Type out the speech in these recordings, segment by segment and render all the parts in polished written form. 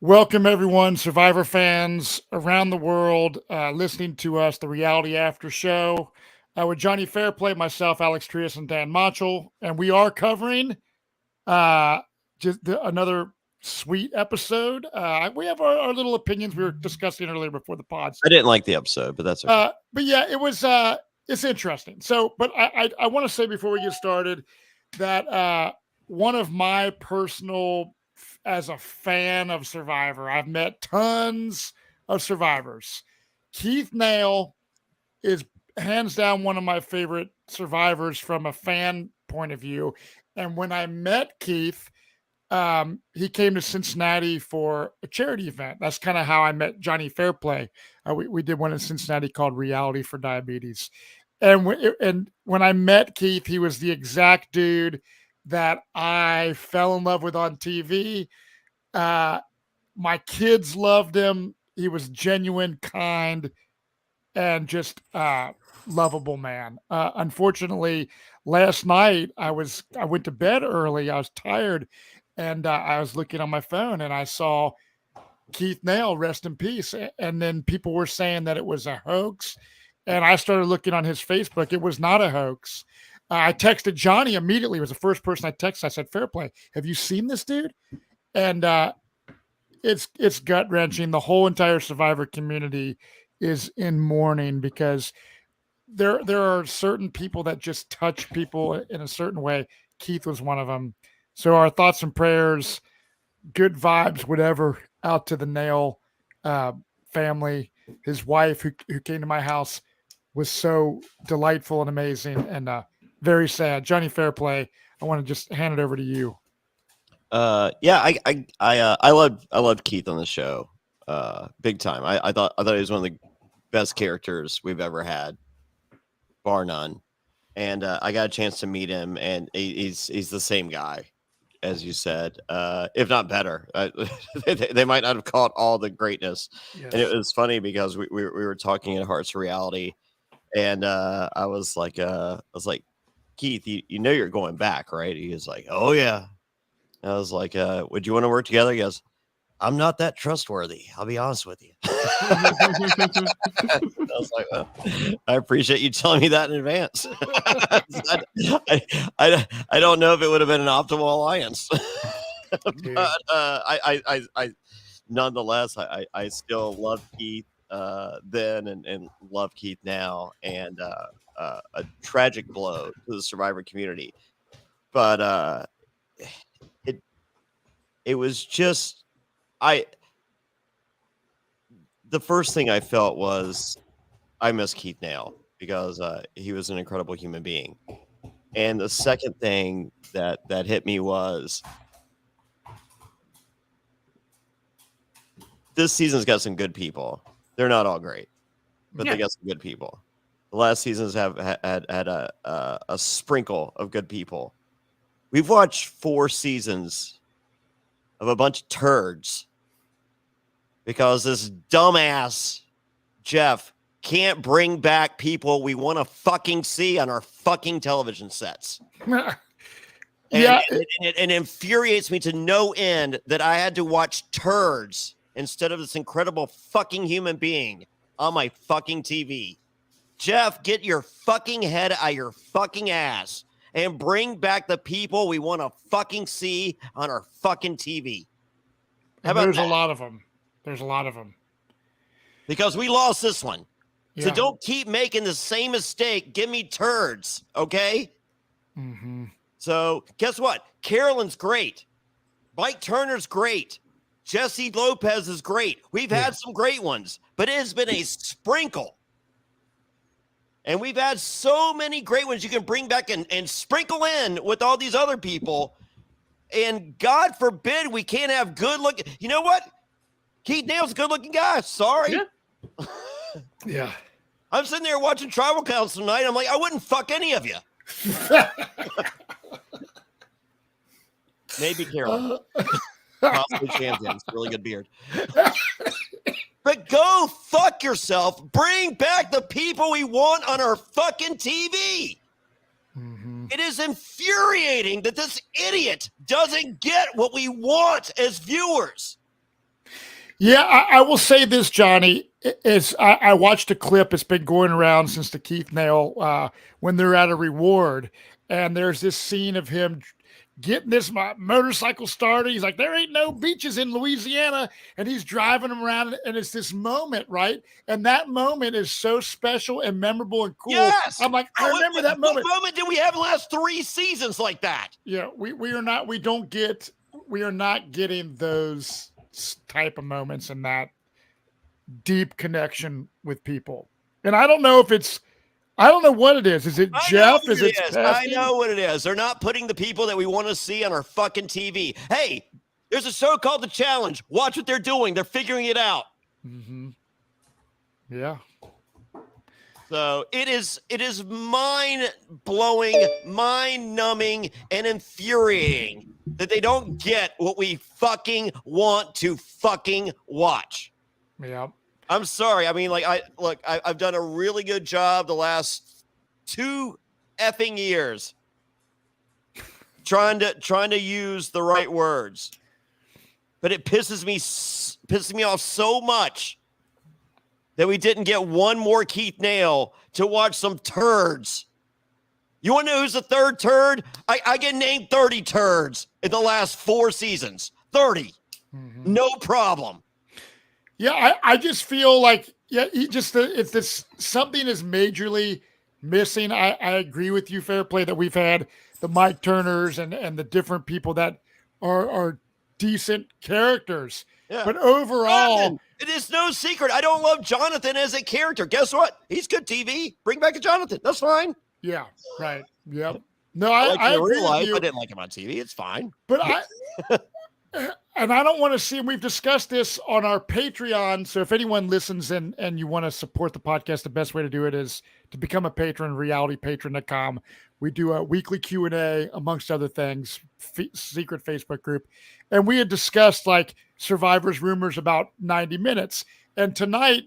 Welcome, everyone, Survivor fans around the world, listening to us, the Reality After Show, with Jonny Fairplay, myself, Alex Trias, and Dan Montchal. And we are covering another sweet episode. We have our little opinions we were discussing earlier before the pods. I didn't like the episode, but that's okay. But yeah, it's interesting. So, but I want to say before we get started that one of my personal, as a fan of Survivor, I've met tons of survivors. Keith Nail is hands down one of my favorite survivors from a fan point of view. And when I met Keith, he came to Cincinnati for a charity event. That's kind of how I met Jonny Fairplay. We did one in Cincinnati called Reality for Diabetes. And when I met Keith, he was the exact dude that I fell in love with on TV. My kids loved him. He was genuine, kind, and just lovable man. Unfortunately, last night I went to bed early. I was tired, and I was looking on my phone, and I saw Keith Nail, rest in peace. And then people were saying that it was a hoax. And I started looking on his Facebook. It was not a hoax. I texted Jonny immediately. It was the first person I texted. I said, Fairplay, have you seen this dude? And it's gut wrenching. The whole entire Survivor community is in mourning because there are certain people that just touch people in a certain way. Keith was one of them. So our thoughts and prayers, good vibes, whatever, out to the Nail family. His wife, who came to my house, was so delightful and amazing, and very sad. Jonny Fairplay, I want to just hand it over to you. Yeah, I loved Keith on the show, big time. I thought he was one of the best characters we've ever had, bar none. And I got a chance to meet him, and he's the same guy, as you said, if not better. They might not have caught all the greatness. Yes. And it was funny because we were talking at Hearts of Reality, and I was like, Keith, you know you're going back, right? He was like, oh yeah. I was like, would you want to work together? He goes, I'm not that trustworthy. I'll be honest with you. I was like, well, I appreciate you telling me that in advance. I don't know if it would have been an optimal alliance, but I nonetheless, I still love Keith then and love Keith now, and a tragic blow to the Survivor community. But it was just the first thing I felt was I miss Keith Nail because he was an incredible human being. And the second thing that hit me was this season's got some good people. They're not all great, but they got some good people. The last seasons have had a sprinkle of good people. We've watched 4 seasons of a bunch of turds because this dumbass Jeff can't bring back people we want to fucking see on our fucking television sets. And it infuriates me to no end that I had to watch turds instead of this incredible fucking human being on my fucking TV. Jeff, get your fucking head out of your fucking ass and bring back the people we want to fucking see on our fucking TV. How about there's that? A lot of them. There's a lot of them. Because we lost this one. Yeah. So don't keep making the same mistake. Give me turds, okay? Mm-hmm. So guess what? Carolyn's great. Mike Turner's great. Jesse Lopez is great. We've had some great ones, but it has been a sprinkle. And we've had so many great ones you can bring back and sprinkle in with all these other people. And God forbid we can't have good looking. You know what? Keith Nail's a good looking guy. Sorry. Yeah. Yeah. I'm sitting there watching Tribal Council tonight. I'm like, I wouldn't fuck any of you. Maybe Carolyn. Possibly Champions. Really good beard. But go fuck yourself. Bring back the people we want on our fucking TV. Mm-hmm. It is infuriating that this idiot doesn't get what we want as viewers. Yeah, I will say this, Johnny. I watched a clip. It's been going around since the Keith Nail when they're at a reward, and there's this scene of him getting this motorcycle started. He's like, "There ain't no beaches in Louisiana," and he's driving them around, and it's this moment, right? And that moment is so special and memorable and cool. Yes, I'm like, I remember that moment. What moment did we have in the last 3 seasons like that? Yeah, we are not. We are not getting those type of moments and that deep connection with people. And I don't know if it's, I don't know what it is. Is it Jeff? Is it? I know what it is. They're not putting the people that we want to see on our fucking TV. Hey, there's a show called The Challenge. Watch what they're doing. They're figuring it out. Mm-hmm. Yeah. So it is mind-blowing, mind-numbing, and infuriating that they don't get what we fucking want to fucking watch. Yeah. I'm sorry. I mean, like, I've done a really good job the last 2 effing years trying to use the right words, but it pisses me off so much that we didn't get one more Keith Nail to watch some turds. You want to know who's the third turd? I get named 30 turds in the last 4 seasons. 30. Mm-hmm. No problem. Yeah, I just feel like, yeah, it's this, something is majorly missing. I agree with you, Fairplay, that we've had the Mike Turners and the different people that are decent characters. Yeah. But overall, it is no secret. I don't love Jonathan as a character. Guess what? He's good TV. Bring back a Jonathan. That's fine. Yeah, right. Yep. No, I agree real life. with you. I didn't like him on TV. It's fine. But and I don't want to see, and we've discussed this on our Patreon. So if anyone listens and you want to support the podcast, the best way to do it is to become a patron, realitypatron.com. We do a weekly Q&A, amongst other things, secret Facebook group. And we had discussed like Survivor's rumors about 90 minutes. And tonight,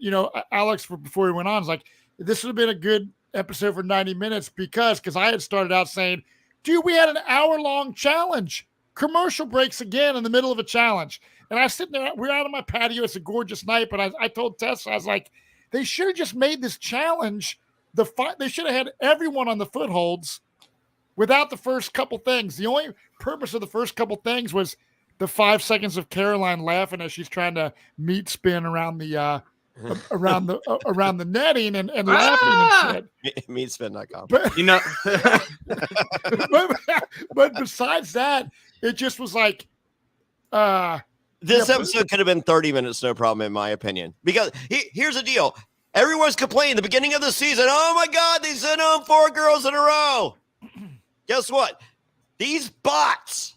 Alex, before we went on, is like, this would have been a good episode for 90 minutes because I had started out saying, dude, we had an hour-long challenge. Commercial breaks again in the middle of a challenge. And I was sitting there, we're out on my patio. It's a gorgeous night. But I told Tessa, I was like, they should have just made this challenge. They should have had everyone on the footholds without the first couple things. The only purpose of the first couple things was the 5 seconds of Caroline laughing as she's trying to meat spin around the around the netting and laughing and shit. Meatspin.com. But besides that, it just was like this episode could have been 30 minutes, no problem, in my opinion. Because here's the deal. Everyone's complaining the beginning of the season. Oh my God, they sent home 4 girls in a row. Guess what? These bots,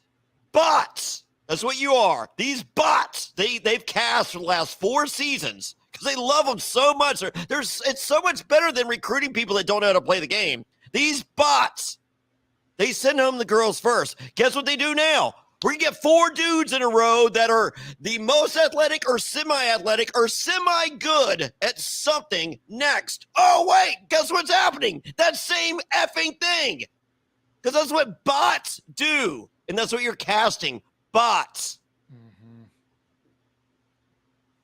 that's what you are. These bots, they've cast for the last 4 seasons because they love them so much. It's so much better than recruiting people that don't know how to play the game. These bots, they send home the girls first. Guess what they do now? We're going to get 4 dudes in a row that are the most athletic or semi-athletic or semi-good at something next. Oh, wait, guess what's happening? That same effing thing. Because that's what bots do. And that's what you're casting. Bots. Mm-hmm.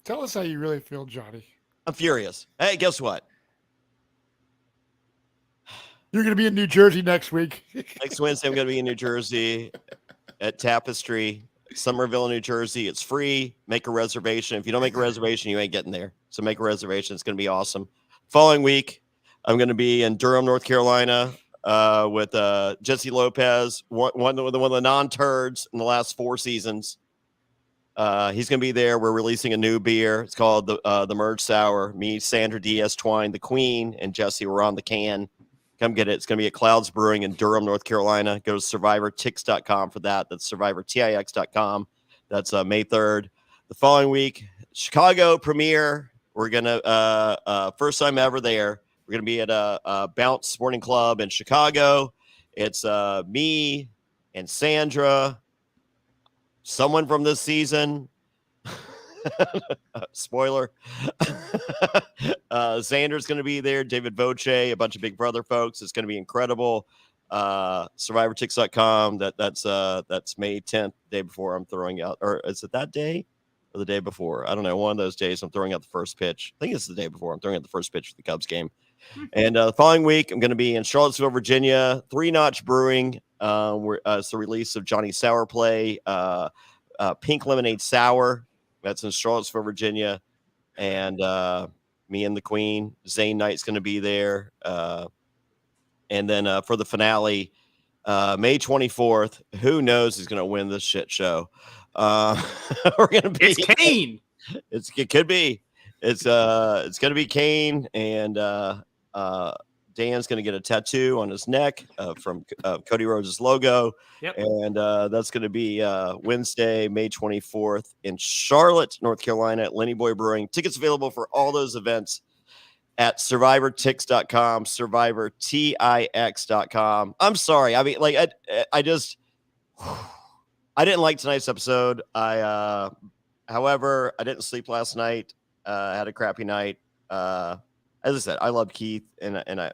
Tell us how you really feel, Johnny. I'm furious. Hey, guess what? You're going to be in New Jersey next week. Next Wednesday, I'm going to be in New Jersey at Tapestry, Somerville, New Jersey. It's free. Make a reservation. If you don't make a reservation, you ain't getting there. So make a reservation. It's going to be awesome. Following week, I'm going to be in Durham, North Carolina with Jesse Lopez, one of the non-turds in the last 4 seasons. He's going to be there. We're releasing a new beer. It's called the Merge Sour. Me, Sandra Diaz Twine, the Queen, and Jesse were on the can. Come get it. It's going to be at Clouds Brewing in Durham, North Carolina. Go to survivortix.com for that. That's survivortix.com. That's May 3rd. The following week, Chicago premiere. We're going to, first time ever there. We're going to be at a Bounce Sporting Club in Chicago. It's me and Sandra, someone from this season. Spoiler. Xander's going to be there. David Voce, a bunch of Big Brother folks. It's going to be incredible. SurvivorTix.com. That's May 10th, day before I'm throwing out. Or is it that day? or the day before. I don't know. One of those days I'm throwing out the first pitch. I think it's the day before. I'm throwing out the first pitch for the Cubs game. And the following week, I'm going to be in Charlottesville, Virginia, 3 Notch Brewing. It's the release of Jonny Fairplay, Pink Lemonade Sour. That's in Charlottesville, Virginia. And me and the Queen, Zane Knight's going to be there. And then for the finale, May 24th, who knows who's going to win this shit show? We're going to be. It's Kane. It could be. It's going to be Kane, and Dan's going to get a tattoo on his neck from Cody Rhodes' logo. Yep. And that's going to be Wednesday, May 24th in Charlotte, North Carolina at Lenny Boy Brewing. Tickets available for all those events at survivortix.com, survivortix.com. I'm sorry. I mean, like, I just, I didn't like tonight's episode. However, I didn't sleep last night. I had a crappy night. As I said, I love Keith, and I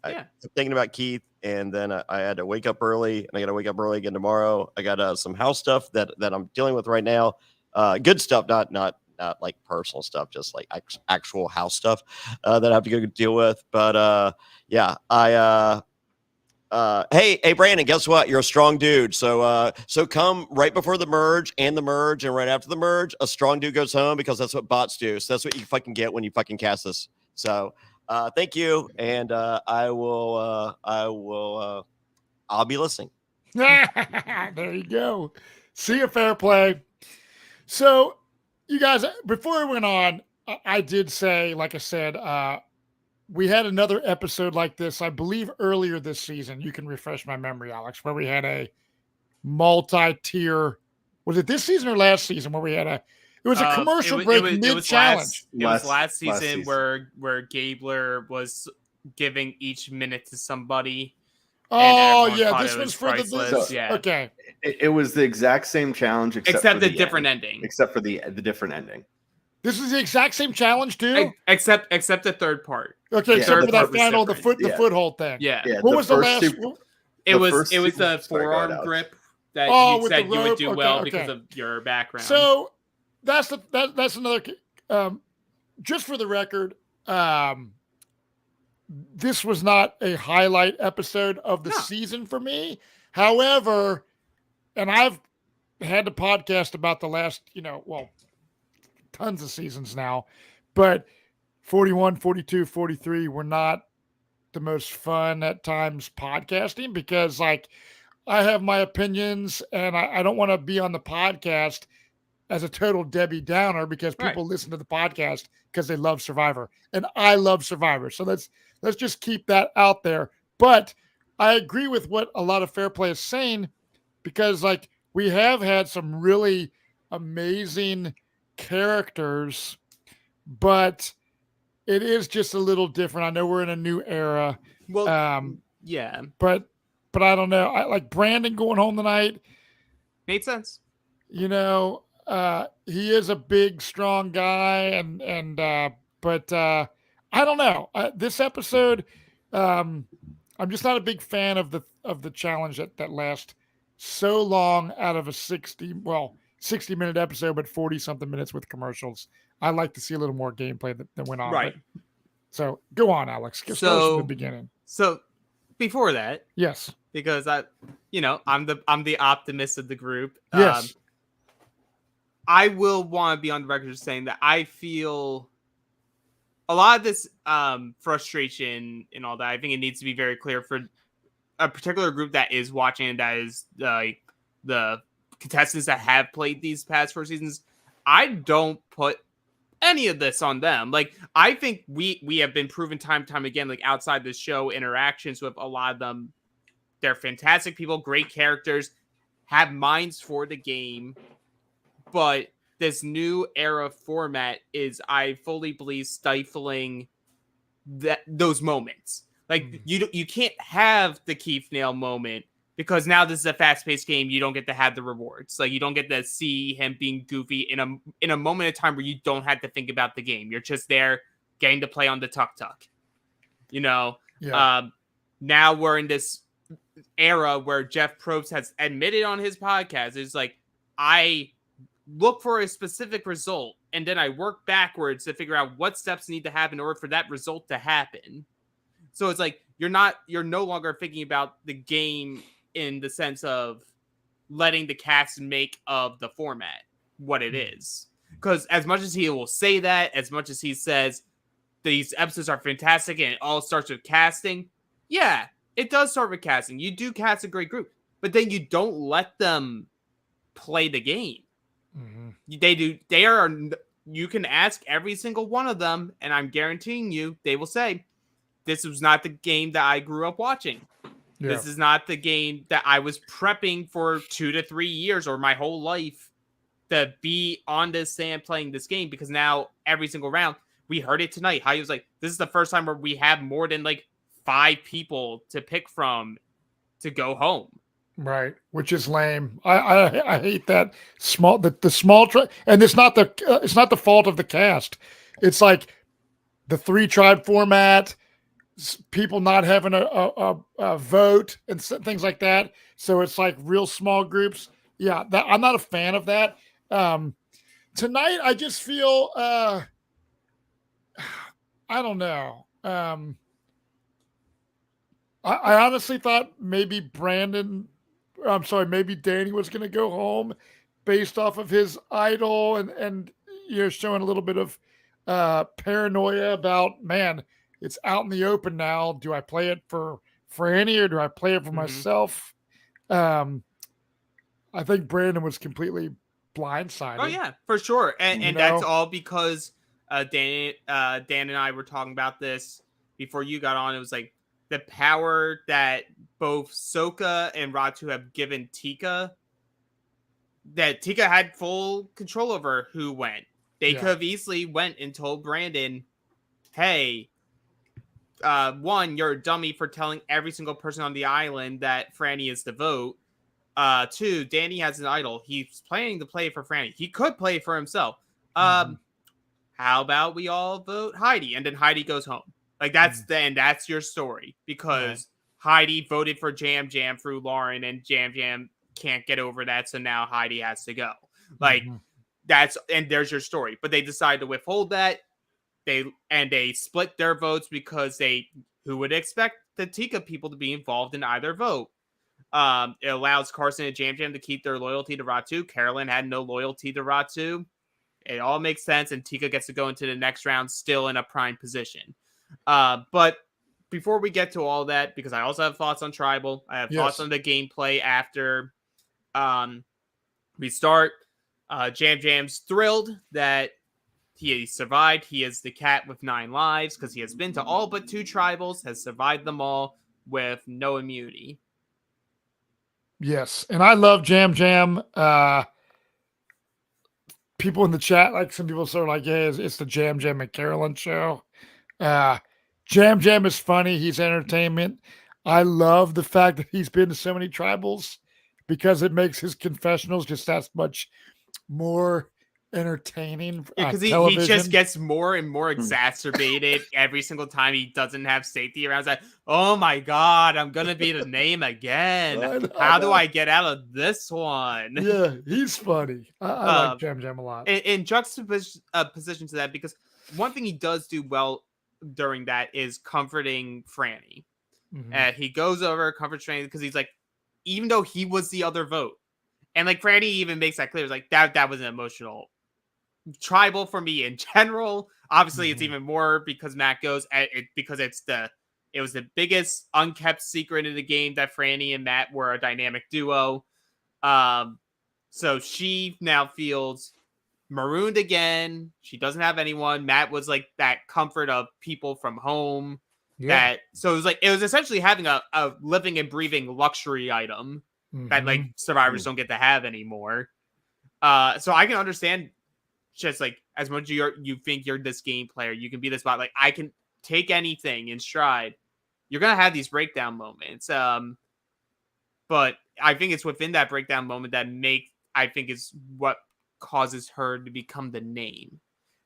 kept thinking about Keith, and then I had to wake up early, and I got to wake up early again tomorrow. I got some house stuff that I'm dealing with right now. Good stuff, not like personal stuff, just like actual house stuff that I have to go deal with. But yeah, hey, Brandon, guess what? You're a strong dude. So come right before the merge, and right after the merge, a strong dude goes home, because that's what bots do. So that's what you fucking get when you fucking cast this. So thank you, and I'll be listening. There you go. See you, Fairplay. So, you guys, before I went on, I did say, like I said, we had another episode like this, I believe, earlier this season. You can refresh my memory, Alex, where we had a multi-tier. Was it this season or last season where we had a? It was a commercial break mid-challenge. It was last season where Gabler was giving each minute to somebody. Oh yeah, this was for the yeah. Okay. It was the exact same challenge except the different ending. Except for the different ending. This is the exact same challenge too. Except the third part. Okay, except for that final, the foothold thing. Yeah. What was the last? It was the forearm grip that you said you would do well because of your background. So that's another. Just for the record, this was not a highlight episode of the season for me. However, and I've had the podcast about the last, tons of seasons now, but 41, 42, 43 were not the most fun at times podcasting, because like I have my opinions, and I don't want to be on the podcast as a total Debbie Downer, because people listen to the podcast because they love Survivor, and I love Survivor. So let's just keep that out there. But I agree with what a lot of Fairplay is saying, because like we have had some really amazing characters, but it is just a little different. I know we're in a new era. Well, yeah, but I don't know. I like Brandon going home tonight. Made sense. He is a big, strong guy, but I don't know. This episode, I'm just not a big fan of the challenge that lasts so long out of a 60-minute episode, but 40-something minutes with commercials. I like to see a little more gameplay that went on. Right. So go on, Alex. Start from the beginning. So before that, yes, because I'm the optimist of the group. Yes. I will want to be on the record saying that I feel a lot of this frustration and all that. I think it needs to be very clear for a particular group that is watching, and that is the contestants that have played these past 4 seasons. I don't put any of this on them. Like, I think we have been proven time and time again, like outside the show interactions with a lot of them, they're fantastic people, great characters, have minds for the game. But this new era format is, I fully believe, stifling those moments. Like, you can't have the Keith Nail moment, because now this is a fast-paced game. You don't get to have the rewards. Like, you don't get to see him being goofy in a moment of time where you don't have to think about the game. You're just there getting to play on the tuk-tuk. Yeah. Now we're in this era where Jeff Probst has admitted on his podcast, is like, I look for a specific result, and then I work backwards to figure out what steps need to happen in order for that result to happen. So it's like you're no longer thinking about the game in the sense of letting the cast make of the format what it is. Because as much as he will say that, as much as he says these episodes are fantastic and it all starts with casting, yeah, it does start with casting. You do cast a great group, but then you don't let them play the game. They do. They are. You can ask every single one of them, and I'm guaranteeing you, they will say, "This was not the game that I grew up watching. Yeah. This is not the game that I was prepping for 2 to 3 years or my whole life to be on this stand playing this game." Because now every single round, we heard it tonight. How he was like, "This is the first time where we have more than like 5 people to pick from to go home." Right, which is lame. I hate that small the small and it's not the fault of the cast. It's like the 3 tribe format, people not having a vote and things like that. So it's like real small groups. Yeah, I'm not a fan of that. Tonight I just feel I don't know. I honestly thought maybe maybe Danny was going to go home based off of his idol and showing a little bit of paranoia about, man, it's out in the open now. Do I play it for Franny or do I play it for myself? I think Brandon was completely blindsided. Oh yeah, for sure. And that's all because Dan and I were talking about this before you got on. It was like the power that both Sokka and Ratu have given Tika, that Tika had full control over who went. They could have easily went and told Brandon, "Hey, 1, you're a dummy for telling every single person on the island that Franny is the vote. 2, Danny has an idol. He's planning to play for Franny. He could play for himself. How about we all vote Heidi?" And then Heidi goes home. Like that's your story, because Heidi voted for Jam Jam through Lauren, and Jam Jam can't get over that, so now Heidi has to go. Like there's your story. But they decide to withhold that. They split their votes because who would expect the Tika people to be involved in either vote? It allows Carson and Jam Jam to keep their loyalty to Ratu. Carolyn had no loyalty to Ratu. It all makes sense, and Tika gets to go into the next round still in a prime position. But before we get to all that, because I also have thoughts on Tribal, I have thoughts on the gameplay after we start. Jam Jam's thrilled that he survived. He is the cat with 9 lives because he has been to all but 2 tribals, has survived them all with no immunity. Yes, and I love Jam Jam. People in the chat, like some people sort of like, yeah, it's the Jam Jam and Carolyn show. Jam Jam is funny. He's entertainment. I love the fact that he's been to so many tribals because it makes his confessionals just that much more entertaining. Because he just gets more and more exacerbated every single time he doesn't have safety around. It's like, oh my God, I'm going to be the name again. How do I get out of this one? Yeah, he's funny. I like Jam Jam a lot. In juxtaposition to that, because one thing he does do well during that is comforting Franny. He goes over, comforts Franny, because he's like, even though he was the other vote, and like Franny even makes that clear, it's like that was an emotional Tribal for me in general. Obviously, it's even more because Matt goes because it was the biggest unkept secret in the game that Franny and Matt were a dynamic duo. So she now feels marooned again. She doesn't have anyone. Matt was like that comfort of people from home. So it was essentially having a living and breathing luxury item that like survivors don't get to have anymore. So I can understand, just like as much as you think you're this game player, you can be this bot. Like I can take anything in stride. You're gonna have these breakdown moments. But I think it's within that breakdown moment that I think is what causes her to become the name.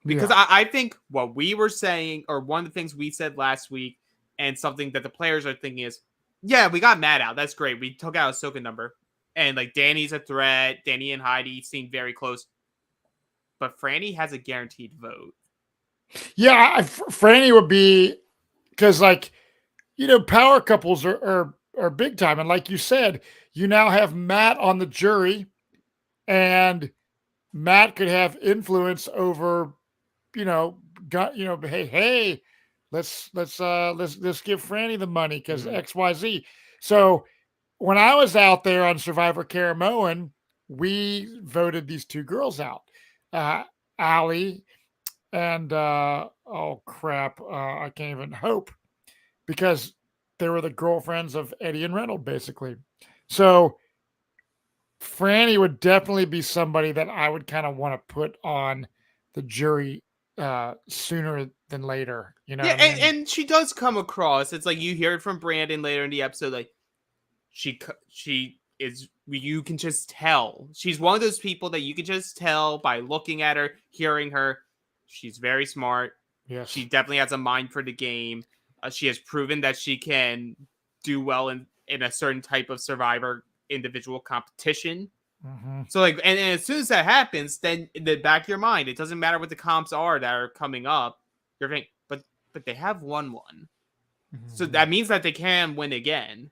Because I think what we were saying, or one of the things we said last week, and something that the players are thinking is, yeah, we got Matt out. That's great. We took out Ahsoka number. And like Danny's a threat. Danny and Heidi seem very close. but Franny has a guaranteed vote. Yeah, Franny would be, because like, power couples are big time, and like you said, you now have Matt on the jury, and Matt could have influence over, hey, let's give Franny the money because XYZ. So when I was out there on Survivor Caramoan, we voted these two girls out, Allie and oh crap, I can't even Hope, because they were the girlfriends of Eddie and Reynolds, basically. So Franny would definitely be somebody that I would kind of want to put on the jury sooner than later. Yeah, what I mean? and she does come across. It's like you hear it from Brandon later in the episode. Like she is. You can just tell she's one of those people that you can just tell by looking at her, hearing her. She's very smart. Yes. She definitely has a mind for the game. She has proven that she can do well in a certain type of Survivor individual competition. Mm-hmm. So like, and as soon as that happens, then in the back of your mind, it doesn't matter what the comps are that are coming up. You're thinking, but they have won one. Mm-hmm. So that means that they can win again.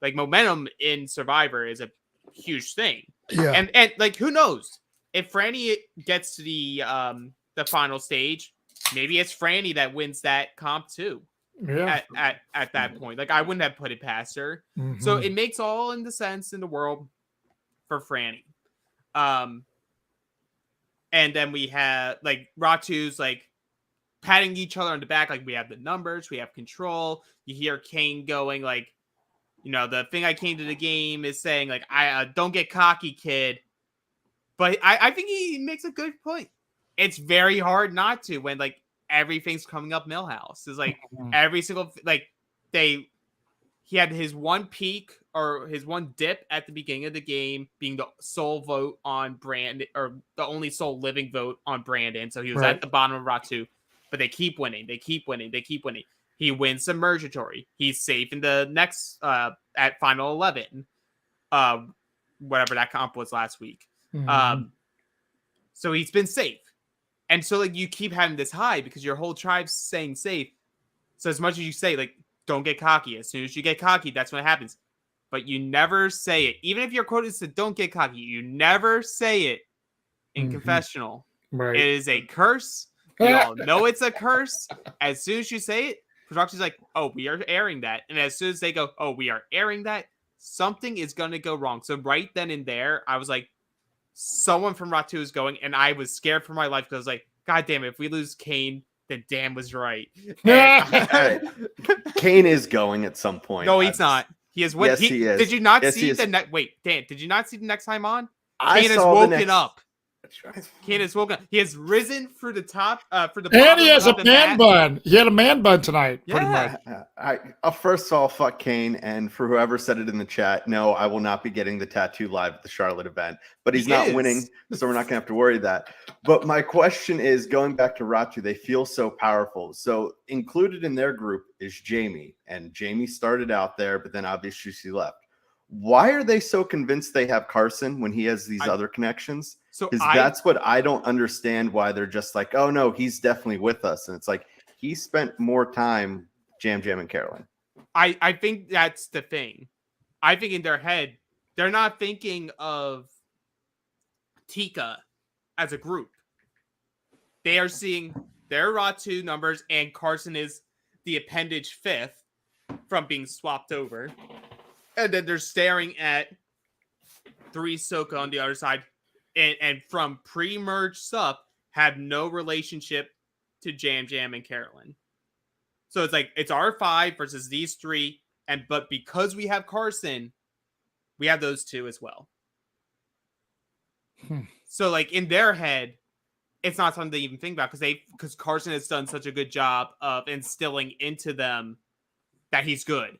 Like momentum in Survivor is a huge thing. Yeah. And like, who knows if Franny gets to the final stage, maybe it's Franny that wins that comp too. Yeah. At that point, like I wouldn't have put it past her. Mm-hmm. So it makes all in the sense in the world for Franny. And then we have like Ratu's like patting each other on the back, like we have the numbers, we have control. You hear Kane going like, the thing I came to the game is saying like, I don't get cocky, kid. But I think he makes a good point. It's very hard not to when like everything's coming up Millhouse. Is like every single like he had his one peak or his one dip at the beginning of the game being the sole vote on Brandon, or the only sole living vote on Brandon. So he was at the bottom of Ratu, but they keep winning. They keep winning. They keep winning. He wins Submergatory. He's safe in the next at Final 11, whatever that comp was last week. Mm-hmm. So he's been safe. And so like you keep having this high because your whole tribe's saying safe. So as much as you say like, don't get cocky. As soon as you get cocky, that's when it happens. But you never say it. Even if your quote is to don't get cocky, you never say it in confessional. Right. It is a curse. We all know it's a curse. As soon as you say it, production's like, oh, we are airing that. And as soon as they go, oh, we are airing that, something is going to go wrong. So right then and there, I was like, someone from Ratu is going, and I was scared for my life because I was like, God damn it, if we lose Kane, then Dan was right. Kane is going at some point. No, he's not. He is. Yes, he is. Did you not Yes, see the wait, Dan? Did you not see the next time on? I Kane has saw the woken next... up. Kane has woken up. He has risen through the top, for the. And he has a man bun. He had a man bun tonight. Yeah. Pretty much. First of all, fuck Kane, and for whoever said it in the chat, no, I will not be getting the tattoo live at the Charlotte event. But he's not winning, so we're not gonna have to worry that. But my question is, going back to Ratu, they feel so powerful. So included in their group is Jamie, and Jamie started out there, but then obviously she left. Why are they so convinced they have Carson when he has these other connections? Because that's what I don't understand, why they're just like, oh no, he's definitely with us. And it's like, he spent more time Jam and Carolyn. I think that's the thing. I think in their head, they're not thinking of Tika as a group. They are seeing their Ratu numbers, and Carson is the appendage 5th from being swapped over. And then they're staring at 3 Soka on the other side, and from pre-merge stuff, have no relationship to Jam and Carolyn. So it's like, it's our 5 versus these 3, but because we have Carson, we have those 2 as well. So like in their head, it's not something they even think about because Carson has done such a good job of instilling into them that he's good.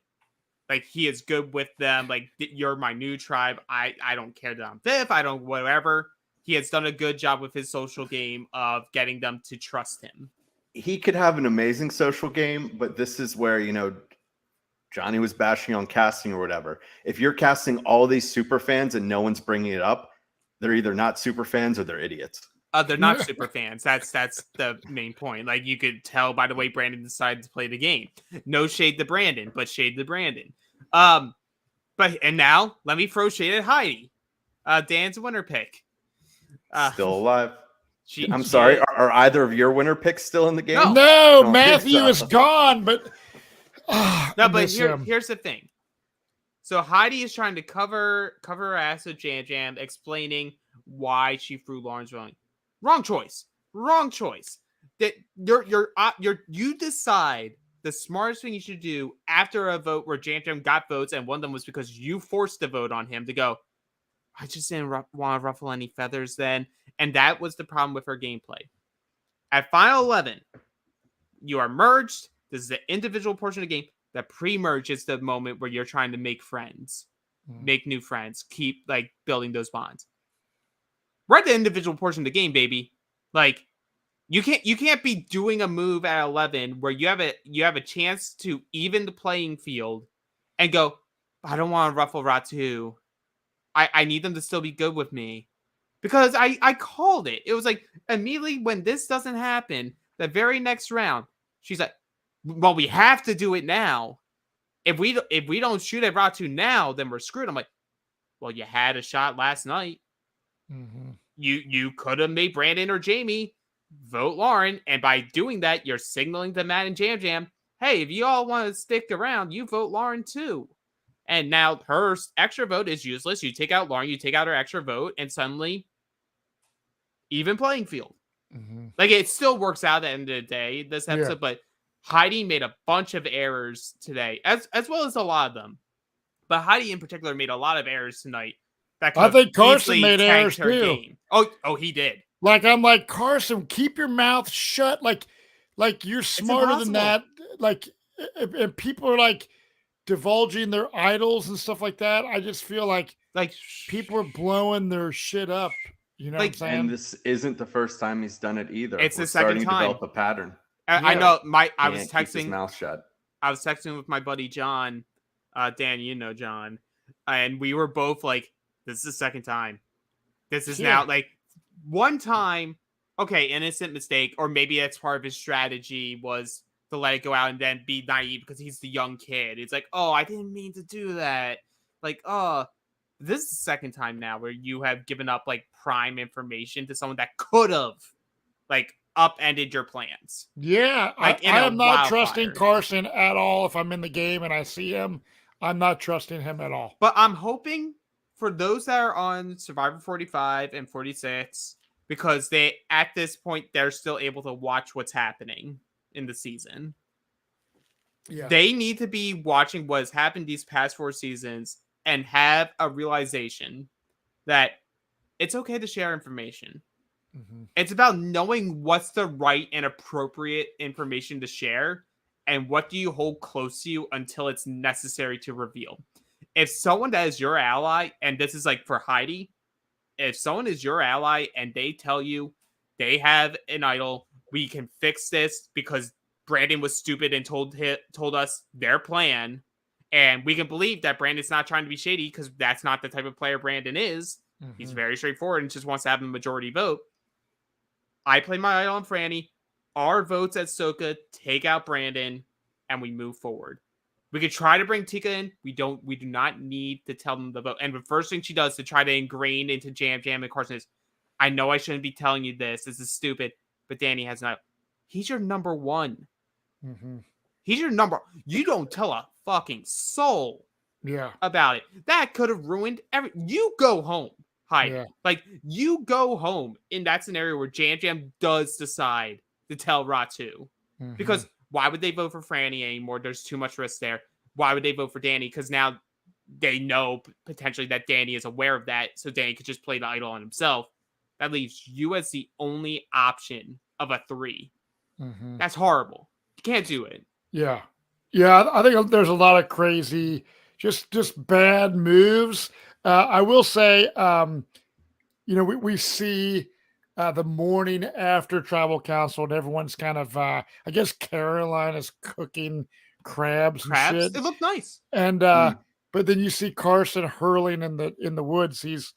Like, he is good with them. Like, you're my new tribe. I don't care that I'm 5th. I don't whatever. He has done a good job with his social game of getting them to trust him. He could have an amazing social game, but this is where, Johnny was bashing on casting or whatever. If you're casting all these super fans and no one's bringing it up, they're either not super fans or they're idiots. They're not super fans. That's the main point. Like, you could tell by the way Brandon decided to play the game. No shade to Brandon, but shade to Brandon. And now let me throw shade at Heidi. Dan's winner pick. Still alive. I'm She sorry. is. Are either of your winner picks still in the game? No, No, Matthew so. is gone, but No, but here's the thing. So Heidi is trying to cover her ass with Jam Jam, explaining why she threw Lauren's voting. Wrong choice. That you decide the smartest thing you should do after a vote where Jam Jam got votes, and one of them was because you forced a vote on him to go, I just didn't want to ruffle any feathers then. And that was the problem with her gameplay. At Final 11, you are merged. This is the individual portion of the game. The pre-merge is the moment where you're trying to make friends, make new friends, keep like building those bonds. We're at the individual portion of the game, baby. Like, you can't be doing a move at 11 where you have a chance to even the playing field and go, I don't want to ruffle Ratu. I need them to still be good with me. Because I called it. It was like, immediately when this doesn't happen, the very next round, she's like, well, we have to do it now. If we don't shoot at Ratu now, then we're screwed. I'm like, well, you had a shot last night. Mm-hmm. You could have made Brandon or Jamie vote Lauren, and by doing that, you're signaling to Matt and Jam Jam, hey, if you all want to stick around, you vote Lauren too. And now her extra vote is useless. You take out Lauren, you take out her extra vote, and suddenly, even playing field. Mm-hmm. Like, it still works out at the end of the day, this episode, but Heidi made a bunch of errors today, as well as a lot of them. But Heidi in particular made a lot of errors tonight. That I think Carson made errors too. Game. Oh, he did. Like, I'm like, Carson, keep your mouth shut. Like you're smarter than that. Like, if people are like divulging their idols and stuff like that, I just feel like people are blowing their shit up. You know what I'm saying? And this isn't the first time he's done it either. It's the starting second time. To develop a pattern. I know. I was Keep his texting. mouth shut. I was texting with my buddy John. Dan, you know John, and we were both like, "This is the second time. This is now like one time. Okay, innocent mistake, or maybe that's part of his strategy was to let it go out and then be naive because he's the young kid. It's like, oh, I didn't mean to do that. Like, oh, this is the second time now where you have given up like prime information to someone that could have like upended your plans. Yeah, like, I am not trusting Carson at all. If I'm in the game and I see him, I'm not trusting him at all. But I'm hoping for those that are on Survivor 45 and 46, because they, at this point, they're still able to watch what's happening in the season. Yeah. They need to be watching what has happened these past 4 seasons and have a realization that it's okay to share information. Mm-hmm. It's about knowing what's the right and appropriate information to share and what do you hold close to you until it's necessary to reveal. If someone that is your ally, and this is like for Heidi, if someone is your ally and they tell you they have an idol, we can fix this because Brandon was stupid and told us their plan, and we can believe that Brandon's not trying to be shady because that's not the type of player Brandon is. Mm-hmm. He's very straightforward and just wants to have a majority vote. I play my idol on Franny. Our votes at Soka take out Brandon, and we move forward. We could try to bring Tika in. We do not need to tell them the vote. And the first thing she does to try to ingrain into Jam Jam and Carson is, I know I shouldn't be telling you this. This is stupid. But Danny has not. He's your number one. Mm-hmm. He's your number. You don't tell a fucking soul about it. That could have ruined everything. You go home. Like, you go home in that scenario where Jam Jam does decide to tell Ratu. Mm-hmm. Because why would they vote for Franny anymore? There's too much risk there. Why would they vote for Danny? Because now they know potentially that Danny is aware of that, so Danny could just play the idol on himself. That leaves you as the only option of a 3. Mm-hmm. That's horrible. You can't do it. Yeah. I think there's a lot of crazy, just bad moves. I will say, we see the morning after tribal council and everyone's kind of, I guess Caroline is cooking crabs and shit. It looked nice. And, but but then you see Carson hurling in the woods. He's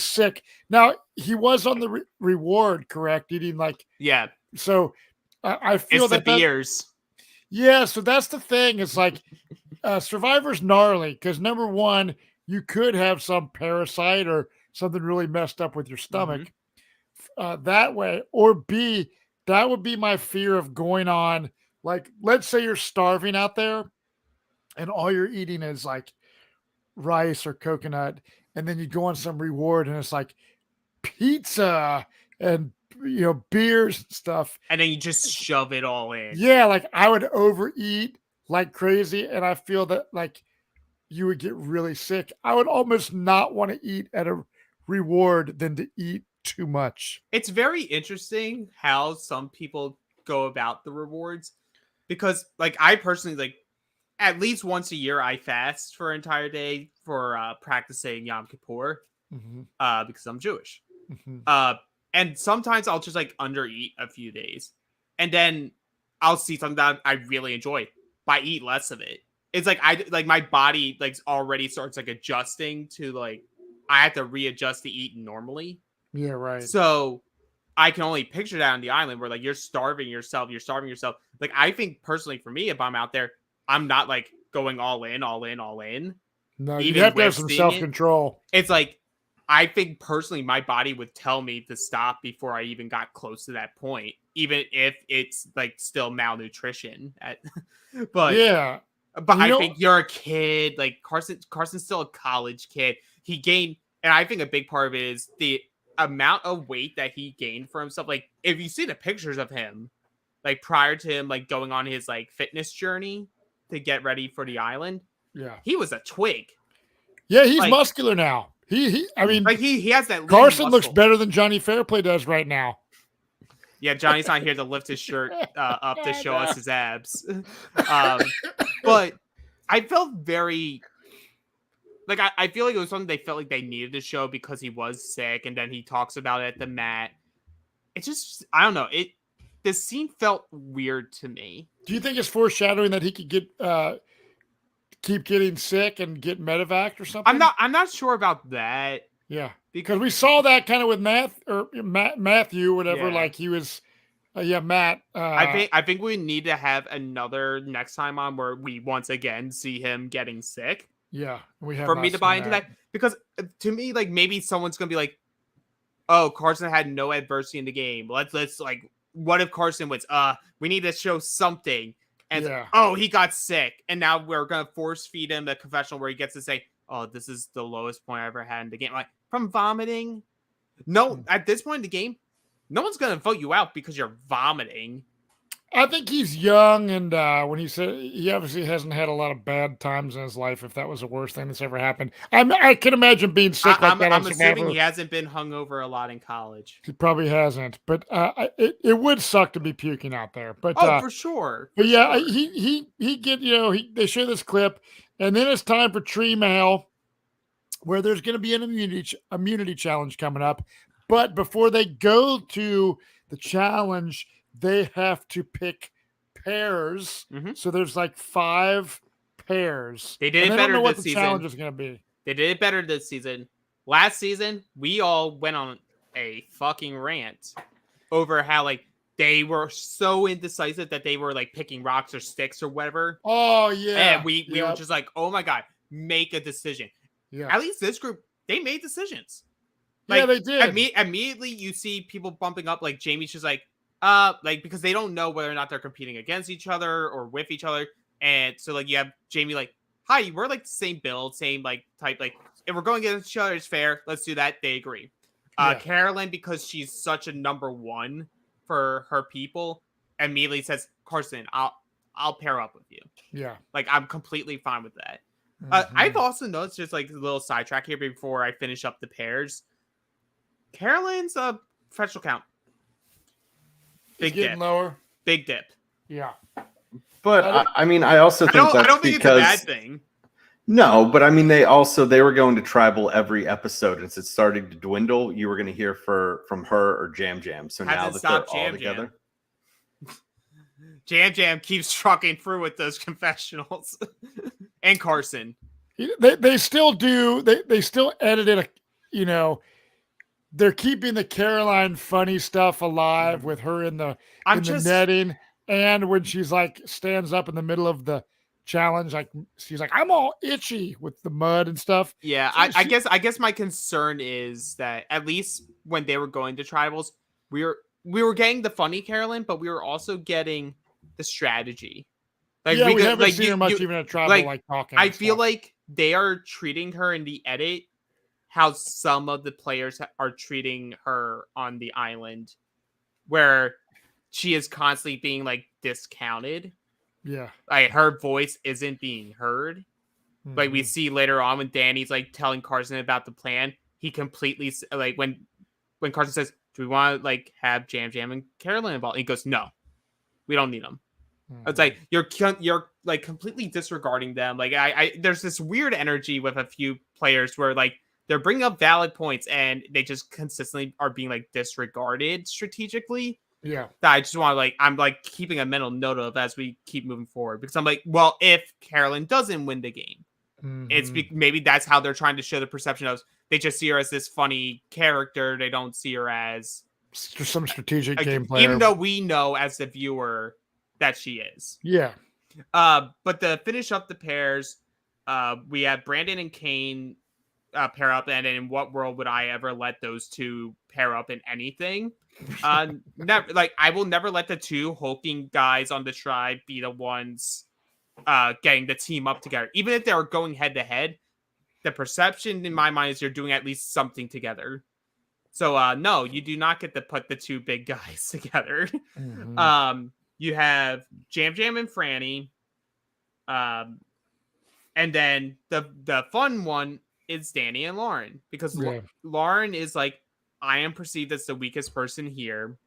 sick. Now he was on the reward, correct? Eating like Yeah. so. I feel It's the beers. Yeah, so that's the thing. It's like Survivor's gnarly because number one, you could have some parasite or something really messed up with your stomach that way, or B, that would be my fear of going on. Like, let's say you're starving out there, and all you're eating is like rice or coconut, and then you go on some reward, and it's like pizza and beers and stuff, and then you just shove it all in. Yeah, like I would overeat like crazy, and I feel that like you would get really sick. I would almost not want to eat at a reward than to eat too much. It's very interesting how some people go about the rewards, because like I personally, like at least once a year I fast for an entire day for practicing Yom Kippur because I'm Jewish. And sometimes I'll just like undereat a few days, and then I'll see something that I really enjoy, but I eat less of it. It's like my body like already starts like adjusting to like I have to readjust to eat normally. Yeah, right. So I can only picture that on the island where like you're starving yourself. Like I think personally for me, if I'm out there, I'm not like going all in. No, you have to have some self-control. It's like I think personally my body would tell me to stop before I even got close to that point, even if it's like still malnutrition. But yeah, but I think you're a kid. Like Carson's still a college kid. He gained, and I think a big part of it is the amount of weight that he gained for himself. Like if you see the pictures of him, like prior to him like going on his like fitness journey to get ready for the island, he was a twig. Yeah, he's like, muscular now. I mean, like he has that. Carson looks better than Jonny Fairplay does right now. Yeah, Johnny's not here to lift his shirt up to show us his abs. But I felt very like I feel like it was something they felt like they needed to show because he was sick, and then he talks about it at the mat. It just I don't know. The scene felt weird to me. Do you think it's foreshadowing that he could get keep getting sick and get medevac or something? I'm not sure about that. Yeah, because we saw that kind of with Matthew, whatever. Yeah. Like he was, Matt. I think we need to have another next time on where we once again see him getting sick. Yeah, we have for me to buy into that, because to me, like maybe someone's gonna be like, "Oh, Carson had no adversity in the game. Let's like, what if Carson wins? We need to show something." And he got sick, and now we're gonna force feed him a confessional where he gets to say, "Oh, this is the lowest point I ever had in the game." Like from vomiting. No, at this point in the game, no one's gonna vote you out because you're vomiting. I think he's young, and when he said he obviously hasn't had a lot of bad times in his life, if that was the worst thing that's ever happened. I can imagine being sick like that. I'm assuming he hasn't been hungover a lot in college. He probably hasn't, but it would suck to be puking out there. But for sure. But yeah, he get they show this clip, and then it's time for tree mail, where there's going to be an immunity challenge coming up. But before they go to the challenge, they have to pick pairs. So there's like 5 pairs. They did it better this season. I don't know what the challenge is going to be. They did it better this season. Last season, we all went on a fucking rant over how like they were so indecisive that they were like picking rocks or sticks or whatever. Oh yeah. And we were just like, oh my God, make a decision. Yeah. At least this group, they made decisions. Like, yeah, they did. Immediately you see people bumping up, like Jamie's just like because they don't know whether or not they're competing against each other or with each other. And so like you have Jamie like, hi, we're like the same build, same like type, like if we're going against each other, it's fair. Let's do that. They agree. Carolyn, because she's such a number one for her people, immediately says, Carson, I'll pair up with you. Yeah. Like I'm completely fine with that. I've also noticed just like a little sidetrack here before I finish up the pairs. Carolyn's professional count. Big dip. Lower. Big dip. Yeah. But I mean, I also think that's I don't think because it's a bad thing. No, but I mean, they were going to tribal every episode, and as it's starting to dwindle, you were going to hear from her or Jam Jam. So now that they're all together, Jam keeps trucking through with those confessionals, and Carson. They still do. They still edit it. They're keeping the Caroline funny stuff alive with her in the netting, and when she's like stands up in the middle of the challenge, like she's like, I'm all itchy with the mud and stuff. Yeah, So I guess my concern is that at least when they were going to tribals, we were getting the funny Carolyn, but we were also getting the strategy. Like we haven't seen her much even at tribal, like talking. I feel like they are treating her in the edit how some of the players are treating her on the island, where she is constantly being like discounted. Yeah, like her voice isn't being heard. Like we see later on when Danny's like telling Carson about the plan, he completely like when Carson says, "Do we want to like have Jam and Carolyn involved?" He goes, "No, we don't need them." It's like you're like completely disregarding them. Like I there's this weird energy with a few players where like they're bringing up valid points and they just consistently are being like disregarded strategically. Yeah, that I just want to I'm like keeping a mental note of as we keep moving forward, because I'm like, well, if Carolyn doesn't win the game, it's maybe that's how they're trying to show the perception of they just see her as this funny character. They don't see her as some strategic game player, even though we know as the viewer that she is. Yeah. But to finish up the pairs, we have Brandon and Kane pair up, and in what world would I ever let those two pair up in anything? Never. Like I will never let the two hulking guys on the tribe be the ones getting the team up together, even if they're going head to head. The perception in my mind is you're doing at least something together. So no, you do not get to put the two big guys together. You have Jam and Franny, and then the fun one is Danny and Lauren, because Lauren is like, I am perceived as the weakest person here.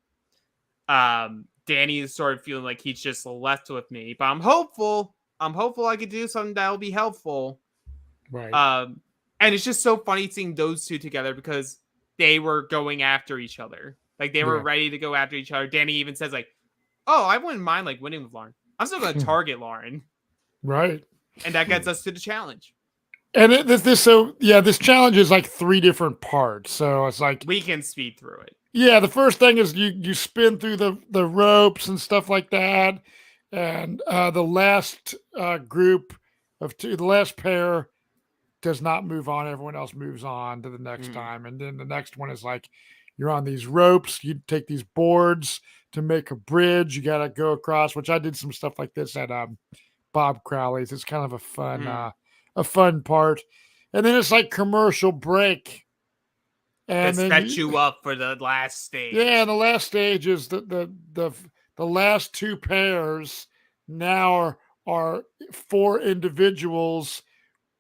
Danny is sort of feeling like he's just left with me, but I'm hopeful I could do something that will be helpful. Right. And it's just so funny seeing those two together because they were going after each other. Like they were ready to go after each other. Danny even says like, "Oh, I wouldn't mind like winning with Lauren. I'm still going to target Lauren." Right. And that gets us to the challenge. And this challenge is like 3 different parts. So it's like we can speed through it. Yeah, the first thing is you spin through the ropes and stuff like that, and the last group of 2, the last pair does not move on. Everyone else moves on to the next time, and then the next one is like you're on these ropes. You take these boards to make a bridge. You got to go across. Which I did some stuff like this at Bob Crowley's. It's kind of a fun part, and then it's like commercial break. And then set you up for the last stage. Yeah, the last stage is the last 2 pairs now are 4 individuals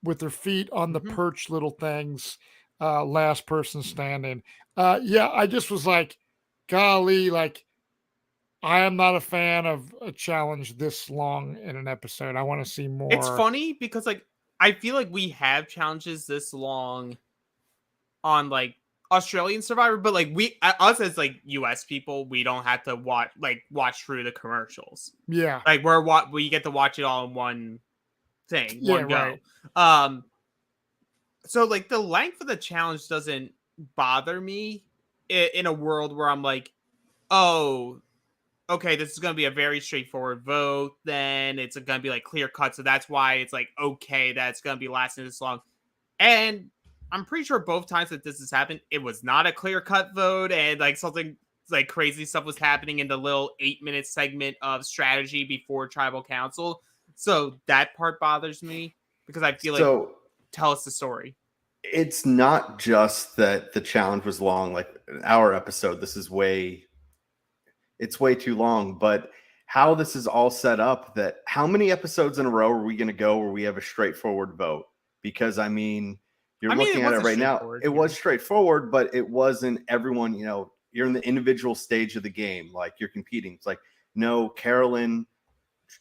with their feet on the perch little things. Last person standing. I just was like, golly, like I am not a fan of a challenge this long in an episode. I want to see more. It's funny because like I feel like we have challenges this long on like Australian Survivor, but like us as like US people, we don't have to watch through the commercials. Yeah, like we get to watch it all in one thing, one go. Right. So like the length of the challenge doesn't bother me in a world where I'm like, oh, okay, this is going to be a very straightforward vote. Then it's going to be like clear cut, so that's why it's like okay that's going to be lasting this long. And I'm pretty sure both times that this has happened, it was not a clear-cut vote, and like something like crazy stuff was happening in the little 8-minute segment of strategy before Tribal Council. So that part bothers me because I feel like tell us the story. It's not just that the challenge was long, like an hour episode. This is it's way too long, but how this is all set up, that how many episodes in a row are we going to go where we have a straightforward vote? Because I mean, you're looking at it right now. It was straightforward, but it wasn't everyone, you're in the individual stage of the game. Like you're competing. It's like, no, Carolyn,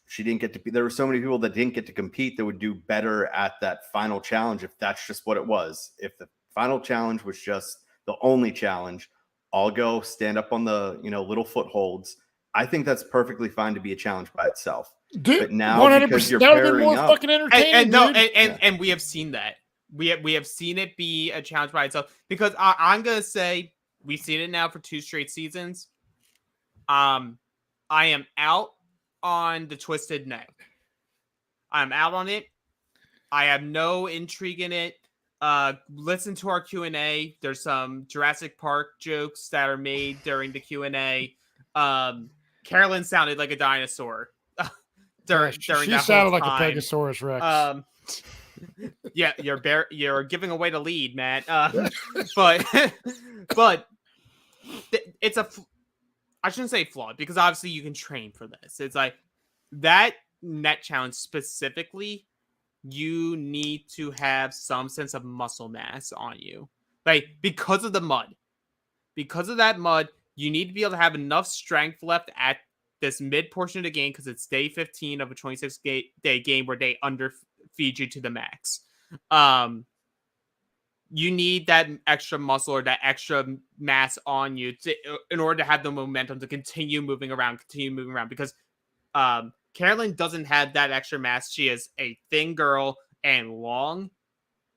she didn't get to be, there were so many people that didn't get to compete that would do better at that final challenge. If that's just what it was, if the final challenge was just the only challenge, I'll go stand up on the, little footholds. I think that's perfectly fine to be a challenge by itself. Dude, But now because you're that would be pairing more up, fucking entertaining. And we have seen that. We have seen it be a challenge by itself. Because I'm gonna say we've seen it now for 2 straight seasons. I am out on the twisted neck. I'm out on it. I have no intrigue in it. Listen to our Q&A. There's some Jurassic Park jokes that are made during the Q&A. Carolyn sounded like a dinosaur during she that sounded whole like time. a Pegasaurus Rex. Yeah, you're giving away the lead, Matt. But it's I shouldn't say flawed, because obviously you can train for this. It's like that net challenge specifically, you need to have some sense of muscle mass on you. Like, because of the mud. Because of that mud, you need to be able to have enough strength left at this mid portion of the game, because it's day 15 of a 26-day game where they underfeed you to the max. You need that extra muscle or that extra mass on you in order to have the momentum to continue moving around, because Carolyn doesn't have that extra mass. She is a thin girl and long,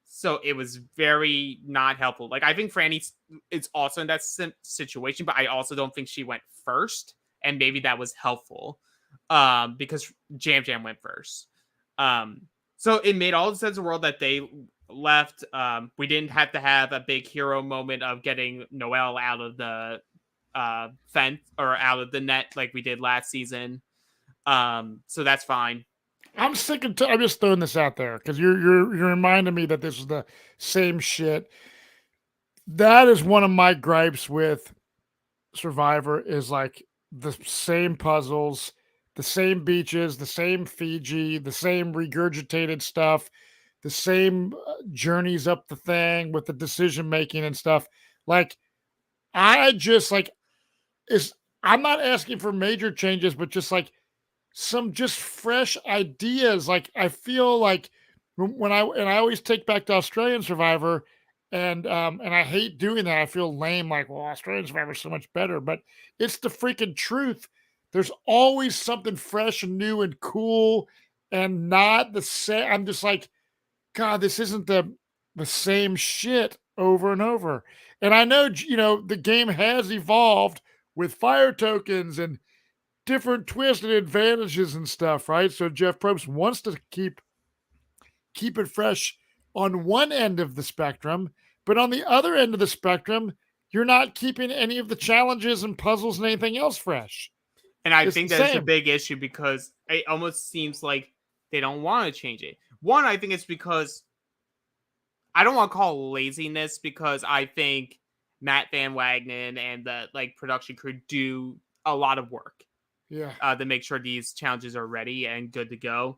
so it was very not helpful. Like, I think Franny is also in that situation, but I also don't think she went first, and maybe that was helpful because Jam Jam went first. So it made all the sense in the world that they left. We didn't have to have a big hero moment of getting Noelle out of the fence or out of the net like we did last season. So that's fine. I'm sick and I'm just throwing this out there because you're reminding me that this is the same shit. That is one of my gripes with Survivor, is like the same puzzles, the same beaches, the same Fiji, the same regurgitated stuff, the same journeys up the thing with the decision making and stuff. Like, I just like I'm not asking for major changes, but just like some just fresh ideas. Like, I feel like when I always take back to Australian Survivor, and I hate doing that. I feel lame, like, well, Australian Survivor is so much better, but it's the freaking truth. There's always something fresh and new and cool, and not the same. I'm just like, God, this isn't the same shit over and over. And I know, the game has evolved with fire tokens and different twists and advantages and stuff, right? So Jeff Probst wants to keep it fresh on one end of the spectrum, but on the other end of the spectrum, you're not keeping any of the challenges and puzzles and anything else fresh. And I think that's a big issue, because it almost seems like they don't want to change it. One, I think it's because I don't want to call it laziness, because I think Matt Van Wagenen and the production crew do a lot of work. Yeah. To make sure these challenges are ready and good to go.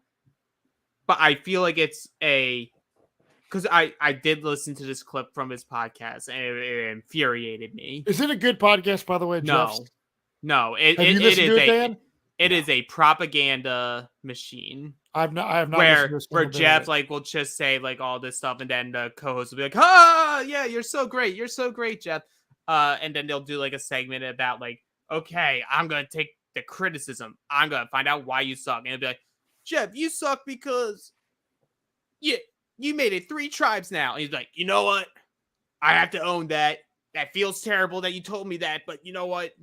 But I feel like it's because I did listen to this clip from his podcast, and it infuriated me. Is it a good podcast, by the way, Jeff? No. Have you listened to it, Dan? It is a propaganda machine. I have not where Jeff will just say all this stuff, and then the co-host will be like, "Ah, yeah, you're so great, Jeff." And then they'll do a segment about okay, I'm gonna take the criticism. I'm gonna find out why you suck, and it'll be like, Jeff, you suck because you made it 3 tribes now. And he's like, you know what? I have to own that. That feels terrible that you told me that, but you know what?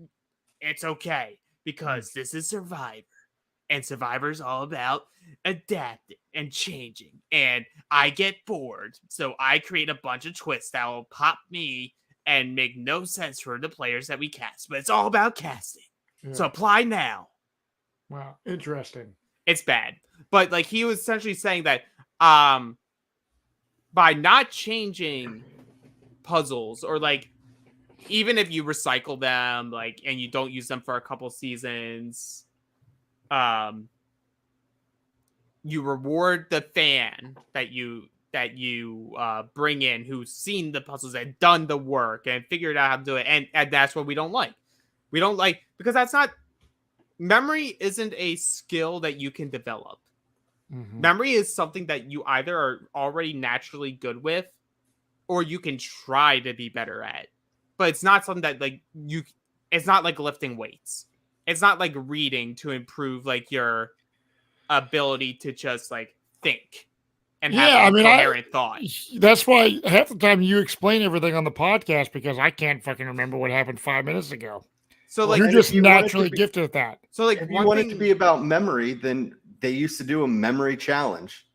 It's okay, because this is Survivor, and Survivor's all about adapting and changing. And I get bored, so I create a bunch of twists that will pop me and make no sense for the players that we cast. But it's all about casting. Yeah. So apply now. Wow, interesting. It's bad. But he was essentially saying that by not changing puzzles, or even if you recycle them and you don't use them for a couple seasons, you reward the fan that you bring in, who's seen the puzzles and done the work and figured out how to do it, and that's what we don't like. We don't like, because that's not, memory isn't a skill that you can develop. Mm-hmm. Memory is something that you either are already naturally good with, or you can try to be better at. But it's not something that it's not like lifting weights. It's not like reading to improve your ability to just like think and Yeah, have a coherent thought. That's why half the time you explain everything on the podcast because I can't fucking remember what happened 5 minutes ago. So like you're just naturally gifted at that. So like if you want it to be about memory, then they used to do a memory challenge.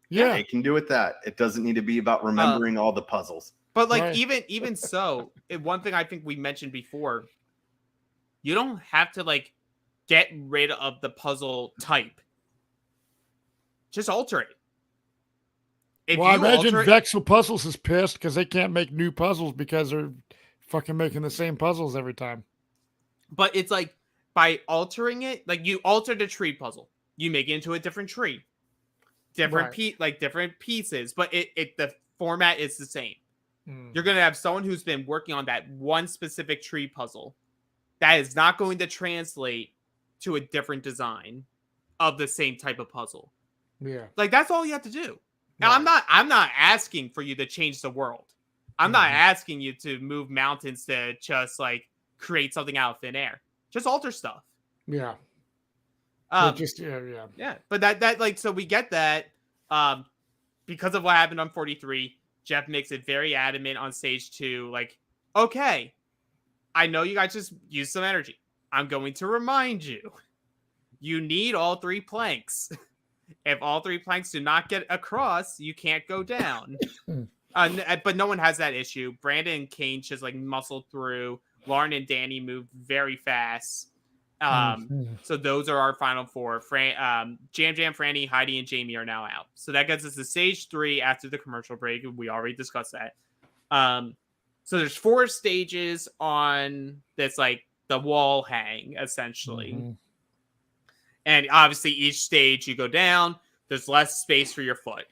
Yeah, they can do it that. It doesn't need to be about remembering all the puzzles. But like even so, one thing I think we mentioned before, you don't have to like get rid of the puzzle type. Just alter it. I imagine Vexel Puzzles is pissed because they can't make new puzzles because they're fucking making the same puzzles every time. But it's like by altering it, like you alter the tree puzzle, you make it into a different tree, different different pieces, but the format is the same. You're gonna have someone who's been working on that one specific tree puzzle that is not going to translate to a different design of the same type of puzzle. Yeah, like that's all you have to do. Now I'm not asking for you to change the world. I'm not asking you to move mountains to just like create something out of thin air. Just alter stuff. Yeah. Yeah. But that like, so we get that because of what happened on 43, Jeff makes it very adamant on stage 2, like, okay, I know you guys just use some energy. I'm going to remind you, you need all 3 planks. If all 3 planks do not get across, you can't go down. But no one has that issue. Brandon and Kane just like muscle through. Lauren and Danny move very fast. So those are our final 4. Jam, Franny, Heidi, and Jamie are now out. So that gets us to stage 3 after the commercial break. We already discussed that. So there's 4 stages on this, like the wall hang, essentially. And obviously each stage you go down, there's less space for your foot.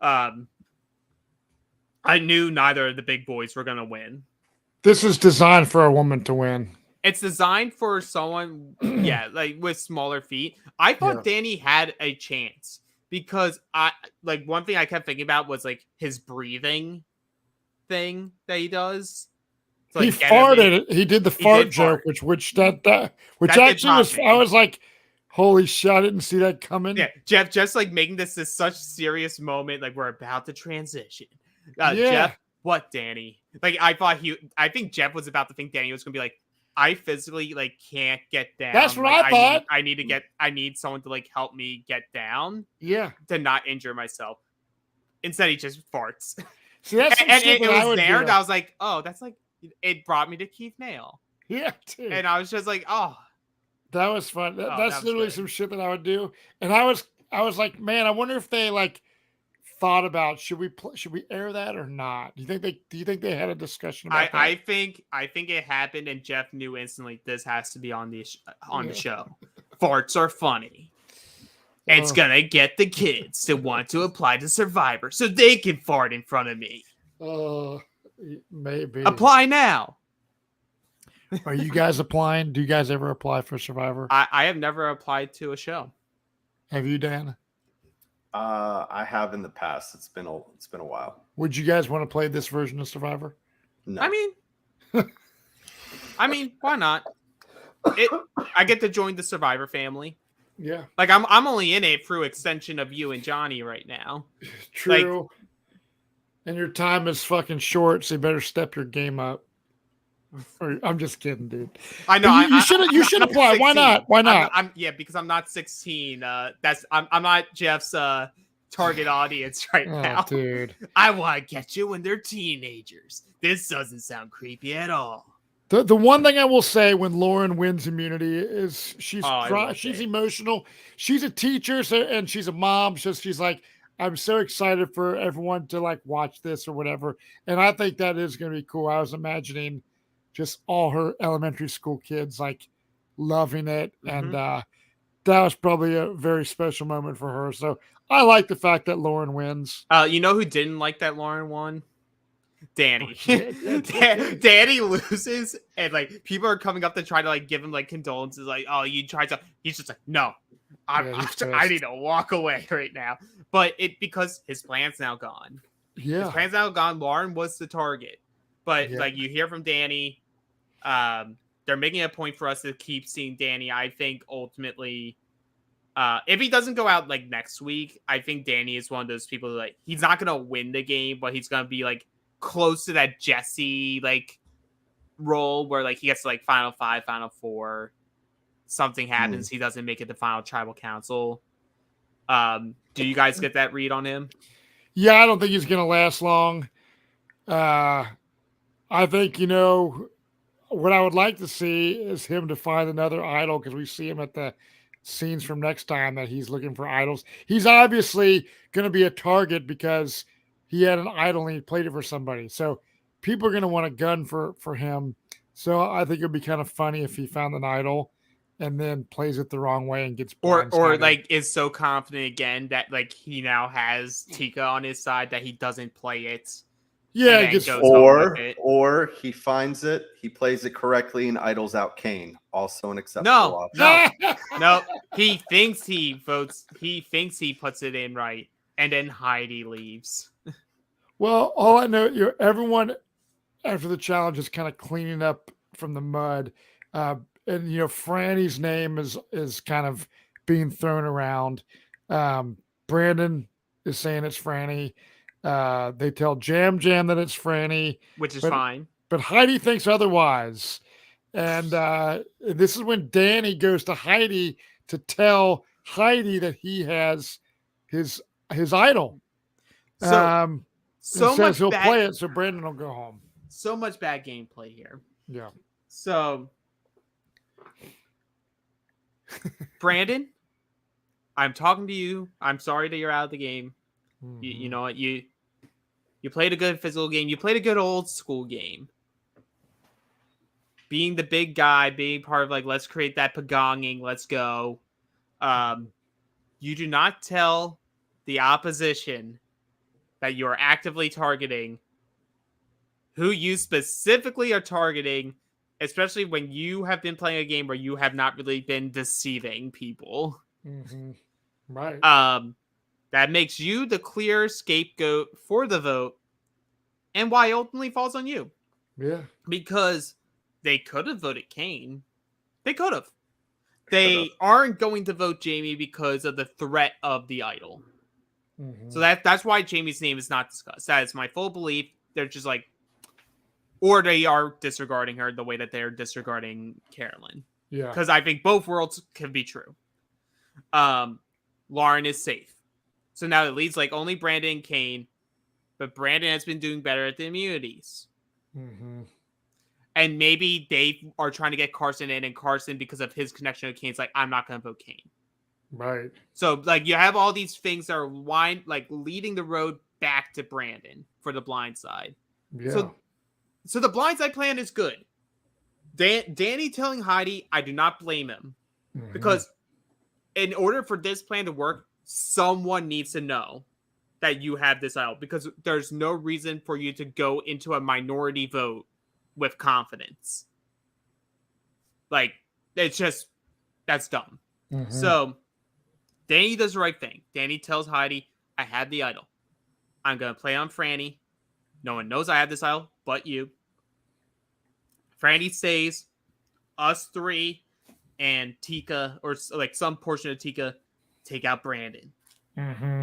I knew neither of the big boys were going to win. This is designed for a woman to win. It's designed for someone, like with smaller feet. I thought Danny had a chance because one thing I kept thinking about was like his breathing thing that he does. So, he farted. He did the fart joke, which actually was. I was like, holy shit! I didn't see that coming. Yeah, Jeff, just like making this such serious moment, like we're about to transition. Jeff, what, Danny? Like I think Jeff was about to think Danny was gonna be like, I physically like can't get down. That's what like, I thought. I need someone to like help me get down. Yeah. To not injure myself. Instead, he just farts. See, that's and it was there, and I was like, oh, that's like it brought me to Keith Nail. Yeah, dude. And I was just like, oh, that was fun. That's literally some shit that I would do. And I was like, man, I wonder if they like thought about should we air that or not? Do you think they had a discussion about that? I think it happened, and Jeff knew instantly this has to be on the show. Farts are funny. It's gonna get the kids to want to apply to Survivor so they can fart in front of me. Maybe apply now. Are you guys applying? Do you guys ever apply for Survivor? I have never applied to a show. Have you, Dan? I have in the past. It's been a while. Would you guys want to play this version of Survivor? No. I mean, why not? I get to join the Survivor family. Yeah. Like I'm only in it through extension of you and Johnny right now. True. Like, and your time is fucking short, so you better step your game up. I'm just kidding, dude. I know. You should apply. 16. Why not? Why not? Because I'm not 16. I'm not Jeff's target audience right now, dude. I want to get you when they're teenagers. This doesn't sound creepy at all. The one thing I will say when Lauren wins immunity is she's emotional. She's a teacher, and she's a mom, so she's like, I'm so excited for everyone to like watch this or whatever. And I think that is going to be cool. I was imagining just all her elementary school kids like loving it. Mm-hmm. And that was probably a very special moment for her. So I like the fact that Lauren wins. You know who didn't like that Lauren won? Danny. Danny loses, and like people are coming up to try to like give him like condolences, like, oh, you tried to. He's just like, no, I need to walk away right now. But because his plan's now gone. Yeah, his plan's now gone. Lauren was the target, but like you hear from Danny, they're making a point for us to keep seeing Danny. I think ultimately, If he doesn't go out like next week, I think Danny is one of those people who, like, he's not gonna win the game, but he's gonna be like close to that Jesse like role where like he gets to like final 5, final 4. Something happens, he doesn't make it to final tribal council. Do you guys get that read on him? Yeah, I don't think he's gonna last long. I think, what I would like to see is him to find another idol, because we see him at the scenes from next time that he's looking for idols. He's obviously going to be a target because he had an idol and he played it for somebody. So people are going to want a gun for him. So I think it would be kind of funny if he found an idol and then plays it the wrong way and gets blindsided. Or like is so confident again that like he now has Tika on his side that he doesn't play it. Yeah, or he finds it, he plays it correctly, and idles out Kane. Also an acceptable option. No. He thinks he votes. He thinks he puts it in right, and then Heidi leaves. Well, all I know, everyone after the challenge is kind of cleaning up from the mud, and Franny's name is kind of being thrown around. Brandon is saying it's Franny. They tell Jam that it's Franny, which is fine. But Heidi thinks otherwise. And this is when Danny goes to Heidi to tell Heidi that he has his idol. So says much he'll play it, so Brandon will go home. So much bad gameplay here. Yeah. So, Brandon, I'm talking to you. I'm sorry that you're out of the game. Mm-hmm. You know what? You played a good physical game. You played a good old school game. Being the big guy, being part of like, let's create that pagonging, let's go. You do not tell the opposition that you're actively targeting who you specifically are targeting, especially when you have been playing a game where you have not really been deceiving people. Mm-hmm. Right. That makes you the clear scapegoat for the vote, and why it ultimately falls on you. Yeah. Because they could have voted Kane. They could have. They aren't going to vote Jamie because of the threat of the idol. Mm-hmm. So that's why Jamie's name is not discussed. That is my full belief. They're just like, or they are disregarding her the way that they're disregarding Carolyn. Yeah. Because I think both worlds can be true. Lauren is safe. So now it leads like only Brandon and Kane, but Brandon has been doing better at the immunities. Mm-hmm. And maybe they are trying to get Carson in, and Carson, because of his connection with Kane's like, I'm not going to vote Kane. Right. So like you have all these things that are leading the road back to Brandon for the blind side. Yeah. So the blindside plan is good. Danny telling Heidi, I do not blame him. Mm-hmm. Because in order for this plan to work, someone needs to know that you have this out. Because there's no reason for you to go into a minority vote with confidence. Like, it's just, that's dumb. Mm-hmm. So, Danny does the right thing. Danny tells Heidi, I have the idol. I'm going to play on Franny. No one knows I have this idol but you. Franny stays. Us three and Tika, or like some portion of Tika, take out Brandon. Mm-hmm.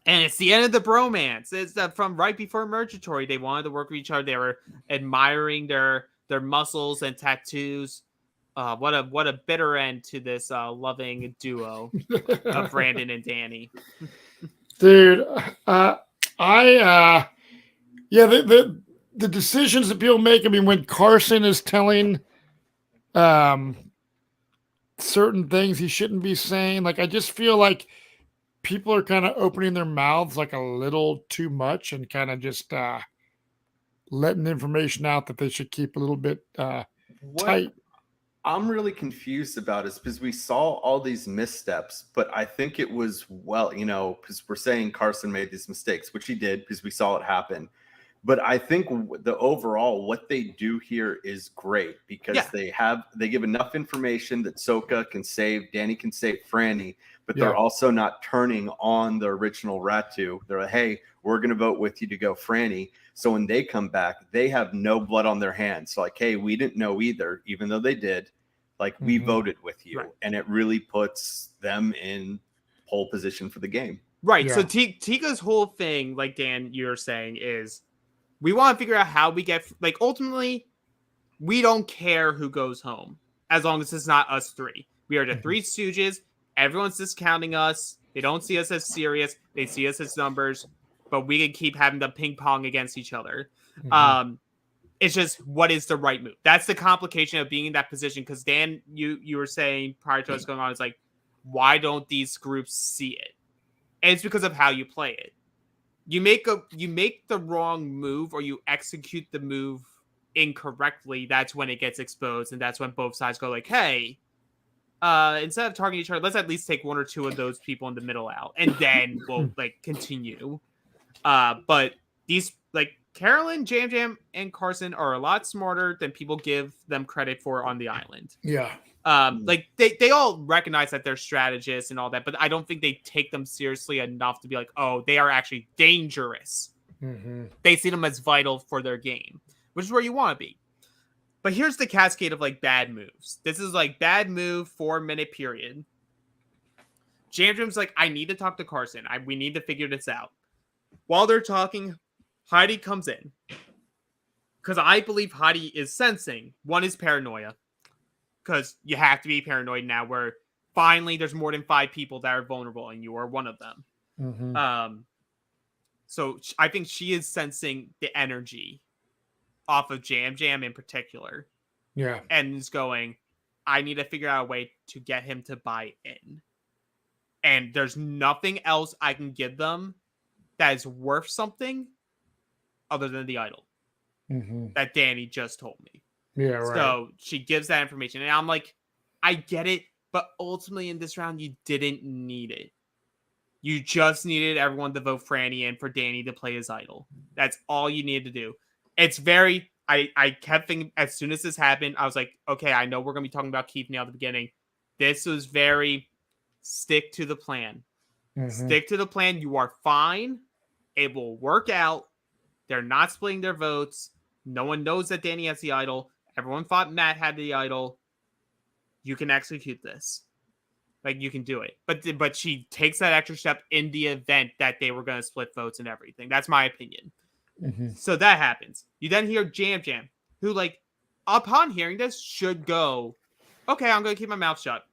And it's the end of the bromance. It's from right before Mergatory. They wanted to work with each other. They were admiring their muscles and tattoos. What a bitter end to this loving duo of Brandon and Danny. Dude, the decisions that people make. I mean, when Carson is telling certain things he shouldn't be saying, like, I just feel like people are kind of opening their mouths like a little too much and kind of just letting information out that they should keep a little bit tight. I'm really confused about is because we saw all these missteps, but I think it was, because we're saying Carson made these mistakes, which he did because we saw it happen. But I think the overall, what they do here is great because they give enough information that Soka can save, Danny can save Franny, but they're also not turning on the original Ratu. They're like, hey, we're going to vote with you to go Franny. So when they come back, they have no blood on their hands. So like, hey, we didn't know either, even though they did. Like we voted with you, Right. and it really puts them in pole position for the game. Right. Yeah. So Tika's whole thing, like Dan, you're saying, is we want to figure out how we get, like, ultimately, we don't care who goes home as long as it's not us three. We are the Three Stooges. Everyone's discounting us. They don't see us as serious. They see us as numbers, but we can keep having the ping pong against each other. It's just, what is the right move? That's the complication of being in that position. Because Dan, you were saying prior to us going on, it's like, why don't these groups see it? And it's because of how you play it. You make the wrong move, or you execute the move incorrectly. That's when it gets exposed, and that's when both sides go like, "Hey, instead of targeting each other, let's at least take one or two of those people in the middle out, and then we'll like continue." But these, like, Carolyn, Jam Jam, and Carson are a lot smarter than people give them credit for on the island. Yeah. Like they all recognize that they're strategists and all that, but I don't think they take them seriously enough to be like, oh, they are actually dangerous. They see them as vital for their game, which is where you want to be. But here's the cascade of like bad moves. This is like bad move, 4-minute period. Jam Jam's like, I need to talk to Carson. We need to figure this out. While they're talking, Heidi comes in. Because I believe Heidi is sensing. One is paranoia. Because you have to be paranoid now, where finally there's more than 5 people that are vulnerable, and you are one of them. So I think she is sensing the energy off of Jam Jam in particular. Yeah. And is going, I need to figure out a way to get him to buy in. And there's nothing else I can give them that is worth something other than the idol that Danny just told me. Yeah, right. So she gives that information, and I'm like, I get it, but ultimately in this round, you didn't need it. You just needed everyone to vote Franny and for Danny to play his idol. That's all you needed to do. It's very, I kept thinking, as soon as this happened, I was like, okay, I know we're going to be talking about Keith now at the beginning. This was very, stick to the plan. Stick to the plan. You are fine. It will work out. They're not splitting their votes. No one knows that Danny has the idol. Everyone thought Matt had the idol. You can execute this. Like, you can do it. But she takes that extra step in the event that they were going to split votes and everything. That's my opinion. So that happens. You then hear Jam Jam, who, like, upon hearing this, should go, okay, I'm going to keep my mouth shut.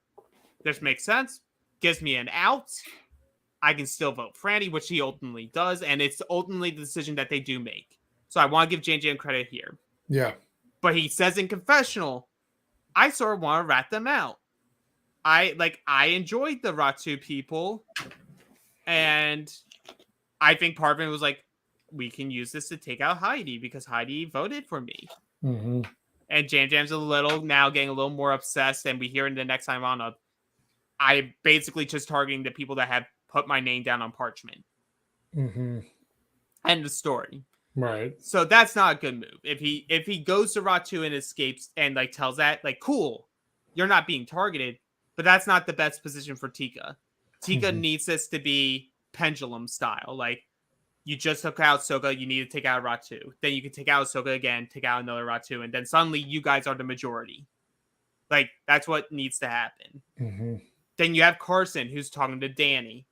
This makes sense. Gives me an out. I can still vote Franny, which he ultimately does. And it's ultimately the decision that they do make. So I want to give Jam Jam credit here. Yeah. But he says in confessional, I sort of want to rat them out. I enjoyed the Ratu people. And I think part of it was like, we can use this to take out Heidi because Heidi voted for me. And Jam Jam's now getting a little more obsessed. And we hear in the next time on I basically just targeting the people that have put my name down on parchment. End of story. Right. So that's not a good move. If he goes to Ratu and escapes and like tells that, like, cool, you're not being targeted, but that's not the best position for Tika. Tika needs this to be pendulum style. Like, you just took out Soka, you need to take out Ratu. Then you can take out Soka again, take out another Ratu, and then suddenly you guys are the majority. Like, that's what needs to happen. Then you have Carson, who's talking to Danny.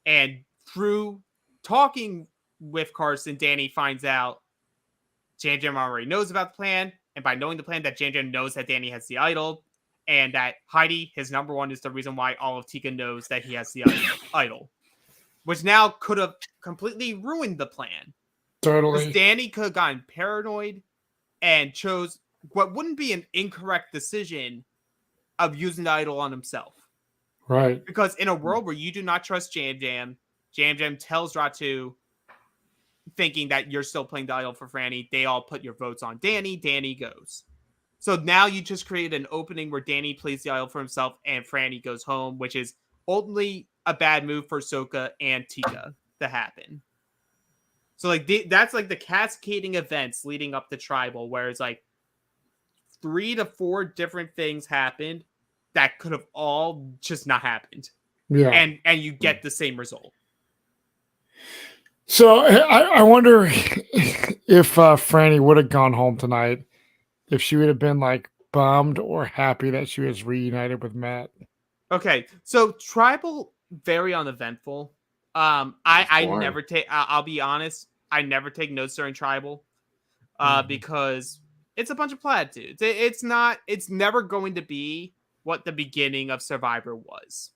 And through talking with Carson, Danny finds out Jam Jam already knows about the plan. And by knowing the plan, that Jam Jam knows that Danny has the idol. And that Heidi, his number one, is the reason why all of Tika knows that he has the idol. Which now could have completely ruined the plan. Totally. Because Danny could have gotten paranoid and chose what wouldn't be an incorrect decision of using the idol on himself. Right. Because in a world where you do not trust Jam Jam, Jam Jam tells Ratu, thinking that you're still playing the idol for Franny, they all put your votes on Danny. Danny goes. So now you just created an opening where Danny plays the idol for himself and Franny goes home, which is ultimately a bad move for Soka and Tika to happen. So like that's like the cascading events leading up to Tribal, where it's like 3 to 4 different things happened that could have all just not happened. Yeah. And you get the same result. So I wonder if Franny would have gone home tonight, if she would have been like bummed or happy that she was reunited with Matt? Okay, so Tribal, very uneventful. I never take. I'll be honest. I never take notes during Tribal, because it's a bunch of platitudes. It's not. It's never going to be what the beginning of Survivor was.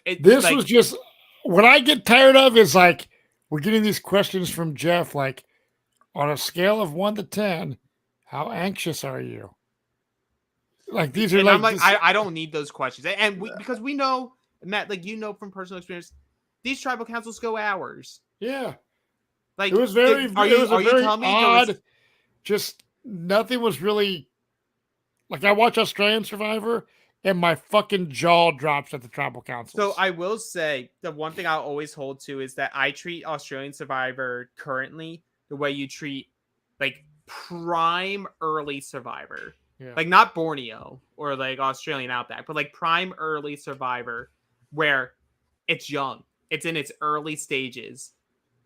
This was just what I get tired of is like we're getting these questions from Jeff, like on a scale of 1 to 10, how anxious are you? Like these are and like, I'm like, I don't need those questions, and because we know, Matt, like from personal experience, these tribal councils go hours. Yeah, like it was very. Are it you was a very telling me odd. Just nothing was really like I watch Australian Survivor and my fucking jaw drops at the tribal councils. So I will say the one thing I'll always hold to is that I treat Australian Survivor currently the way you treat like prime early Survivor. Yeah. Like not Borneo or like Australian Outback, but like prime early Survivor where it's young. It's in its early stages.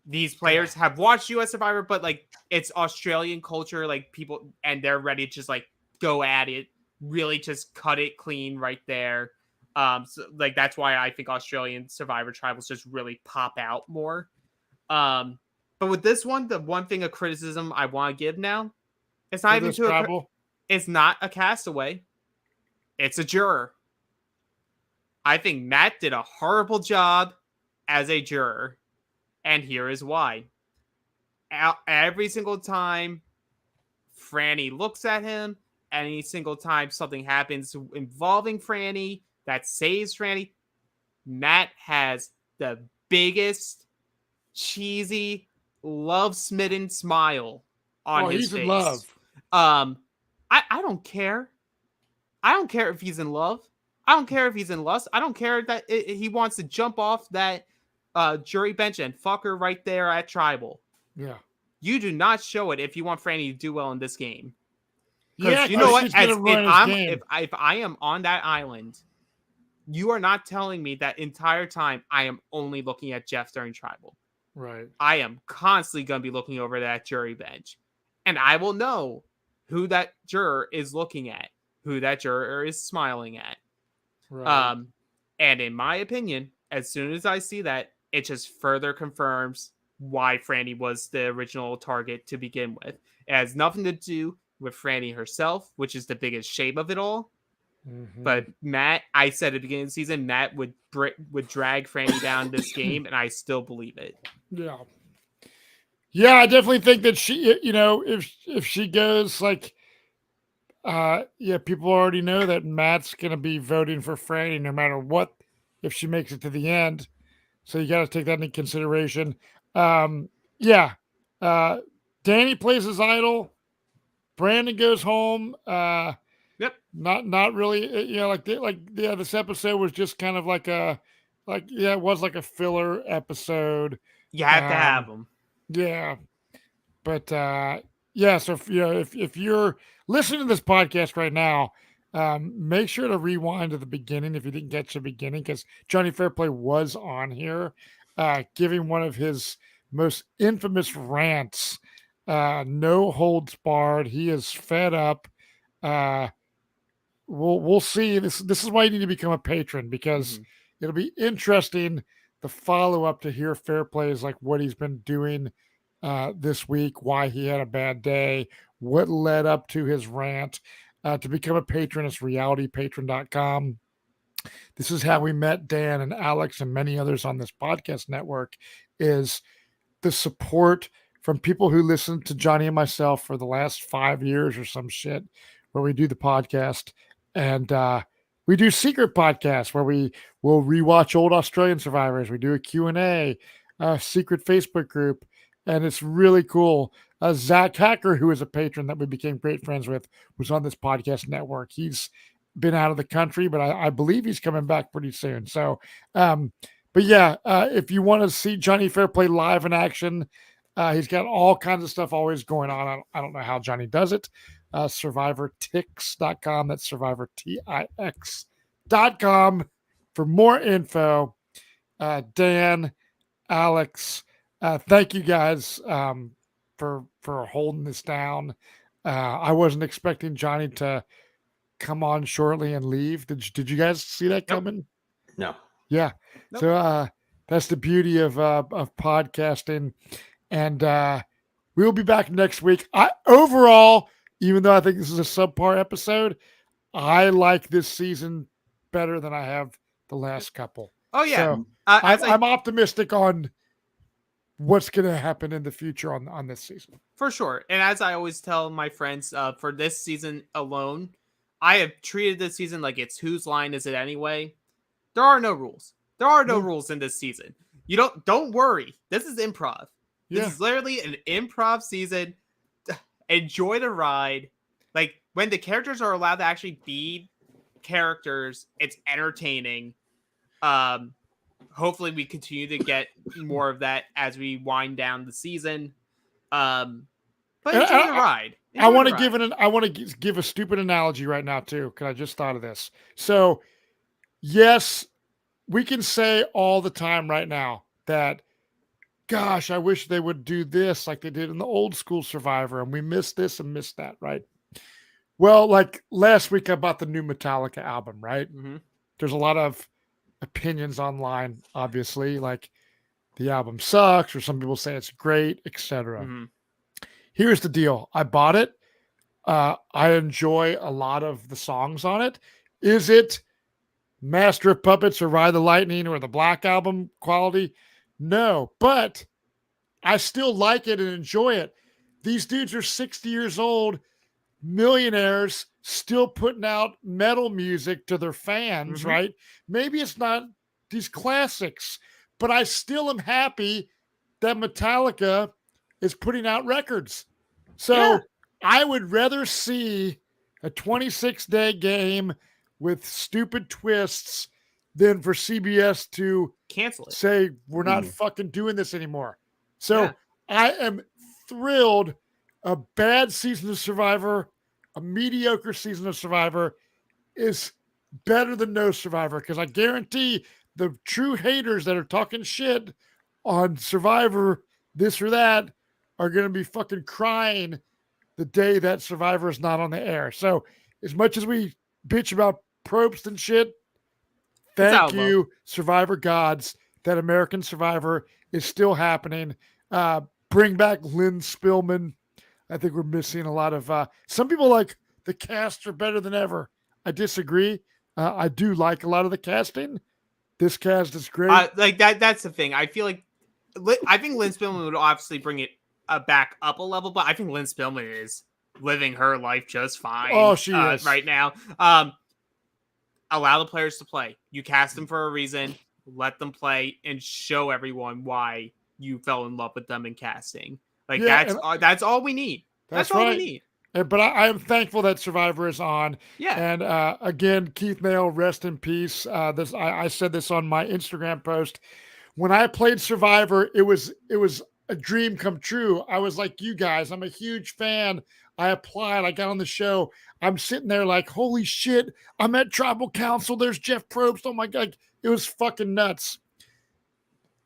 These players have watched US Survivor, but like it's Australian culture, like people, and they're ready to just like go at it, really just cut it clean right there. So like that's why I think Australian Survivor tribals just really pop out more. But with this one, the one thing of criticism I want to give now, it's not even to it's not a castaway. It's a juror. I think Matt did a horrible job as a juror. And here is why. Every single time Franny looks at him, any single time something happens involving Franny that saves Franny, Matt has the biggest, cheesy, love-smitten smile on his face. He's in love. I don't care. I don't care if he's in love. I don't care if he's in lust. I don't care that he wants to jump off that jury bench and fuck her right there at Tribal. Yeah. You do not show it if you want Franny to do well in this game. Yeah, you know what? If I am on that island, you are not telling me that entire time I am only looking at Jeff during Tribal. Right. I am constantly going to be looking over that jury bench. And I will know who that juror is looking at, who that juror is smiling at. Right. And in my opinion, as soon as I see that, it just further confirms why Franny was the original target to begin with. It has nothing to do with Franny herself, which is the biggest shame of it all. Mm-hmm. But Matt, I said at the beginning of the season, Matt would drag Franny down this game, and I still believe it. Yeah. Yeah, I definitely think that she, if she goes like, people already know that Matt's going to be voting for Franny no matter what, if she makes it to the end. So you got to take that into consideration. Danny plays his idol. Brandon goes home. Yep. Not really. This episode was just kind of it was like a filler episode. You have to have them. Yeah, but So if you're listening to this podcast right now, make sure to rewind to the beginning if you didn't get to the beginning, because Jonny Fairplay was on here, giving one of his most infamous rants. No holds barred. He is fed up. We'll see. This is why you need to become a patron, because it'll be interesting the follow up to hear Fairplay is like what he's been doing this week, why he had a bad day, what led up to his rant. To become a patron, it's realitypatron.com. This is how we met Dan and Alex and many others on this podcast network, is the support from people who listen to Jonny and myself for the last 5 years or some shit, where we do the podcast. And we do secret podcasts where we will rewatch old Australian Survivors. We do a Q&A, a secret Facebook group, and it's really cool. Zach Hacker, who is a patron that we became great friends with, was on this podcast network. He's been out of the country, but I believe he's coming back pretty soon. So, if you want to see Jonny Fairplay live in action, he's got all kinds of stuff always going on. I don't know how Jonny does it. SurvivorTix.com. That's SurvivorTix.com for more info. Dan, Alex, thank you guys for holding this down. I wasn't expecting Jonny to come on shortly and leave. Did you guys see that Nope. coming? No. Yeah. Nope. So that's the beauty of podcasting. And we'll be back next week. Overall, even though I think this is a subpar episode, I like this season better than I have the last couple. Oh yeah. So As I'm optimistic on what's going to happen in the future on this season. For sure. And as I always tell my friends, for this season alone, I have treated this season like it's whose line is it anyway? There are no rules. There are no rules in this season. You don't worry. This is improv. This is literally an improv season. Enjoy the ride. Like when the characters are allowed to actually be characters, it's entertaining. Hopefully we continue to get more of that as we wind down the season. But enjoy the ride. I want to give a stupid analogy right now too, because I just thought of this. So, yes, we can say all the time right now that, gosh, I wish they would do this like they did in the old school Survivor, and we missed this and missed that, right? Well, like last week I bought the new Metallica album, right? Mm-hmm. There's a lot of opinions online, obviously, like the album sucks, or some people say it's great, etc. Mm-hmm. Here's the deal. I bought it. I enjoy a lot of the songs on it. Is it Master of Puppets or Ride the Lightning or the Black Album quality? No, but I still like it and enjoy it. These dudes are 60 years old, millionaires, still putting out metal music to their fans, right? Maybe it's not these classics, but I still am happy that Metallica is putting out records. So I would rather see a 26-day game with stupid twists than for CBS to cancel it. Say we're not fucking doing this anymore. So I am thrilled. A bad season of Survivor, a mediocre season of Survivor is better than no Survivor, because I guarantee the true haters that are talking shit on Survivor, this or that, are going to be fucking crying the day that Survivor is not on the air. So as much as we bitch about Probst and shit, thank you, Survivor gods, that American Survivor is still happening. Bring back Lynn Spillman. I think we're missing a lot of some people like the cast are better than ever. I disagree. I do like a lot of the casting. This cast is great. Like that's the thing. I feel like I think Lynn Spillman would obviously bring it back up a level, but I think Lynn Spillman is living her life just fine. Oh, she is right now. Allow the players to play. You cast them for a reason. Let them play and show everyone why you fell in love with them in casting. Like that's all we need. That's all we need. But I am thankful that Survivor is on. Yeah. And again, Keith Nail, rest in peace. I said this on my Instagram post. When I played Survivor, it was a dream come true. I was like you guys. I'm a huge fan. I applied. I got on the show. I'm sitting there like, holy shit, I'm at Tribal Council. There's Jeff Probst. Oh my God. It was fucking nuts.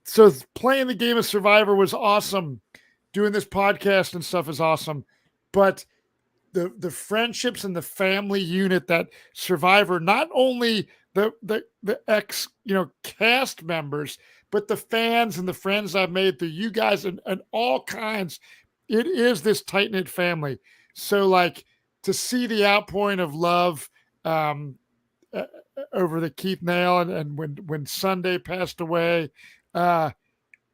So playing the game of Survivor was awesome. Doing this podcast and stuff is awesome. But the friendships and the family unit that Survivor, not only the ex, cast members, but the fans and the friends I've made through you guys and all kinds, it is this tight-knit family. So like to see the outpouring of love over the Keith Nail and when Sunday passed away,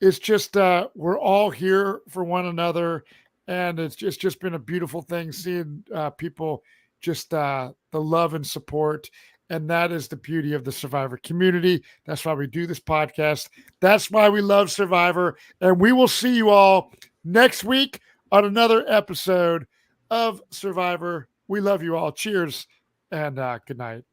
it's just we're all here for one another, and it's just been a beautiful thing seeing people just the love and support. And that is the beauty of the Survivor community. That's why we do this podcast. That's why we love Survivor. And we will see you all next week on another episode of Survivor. We love you all. Cheers and good night.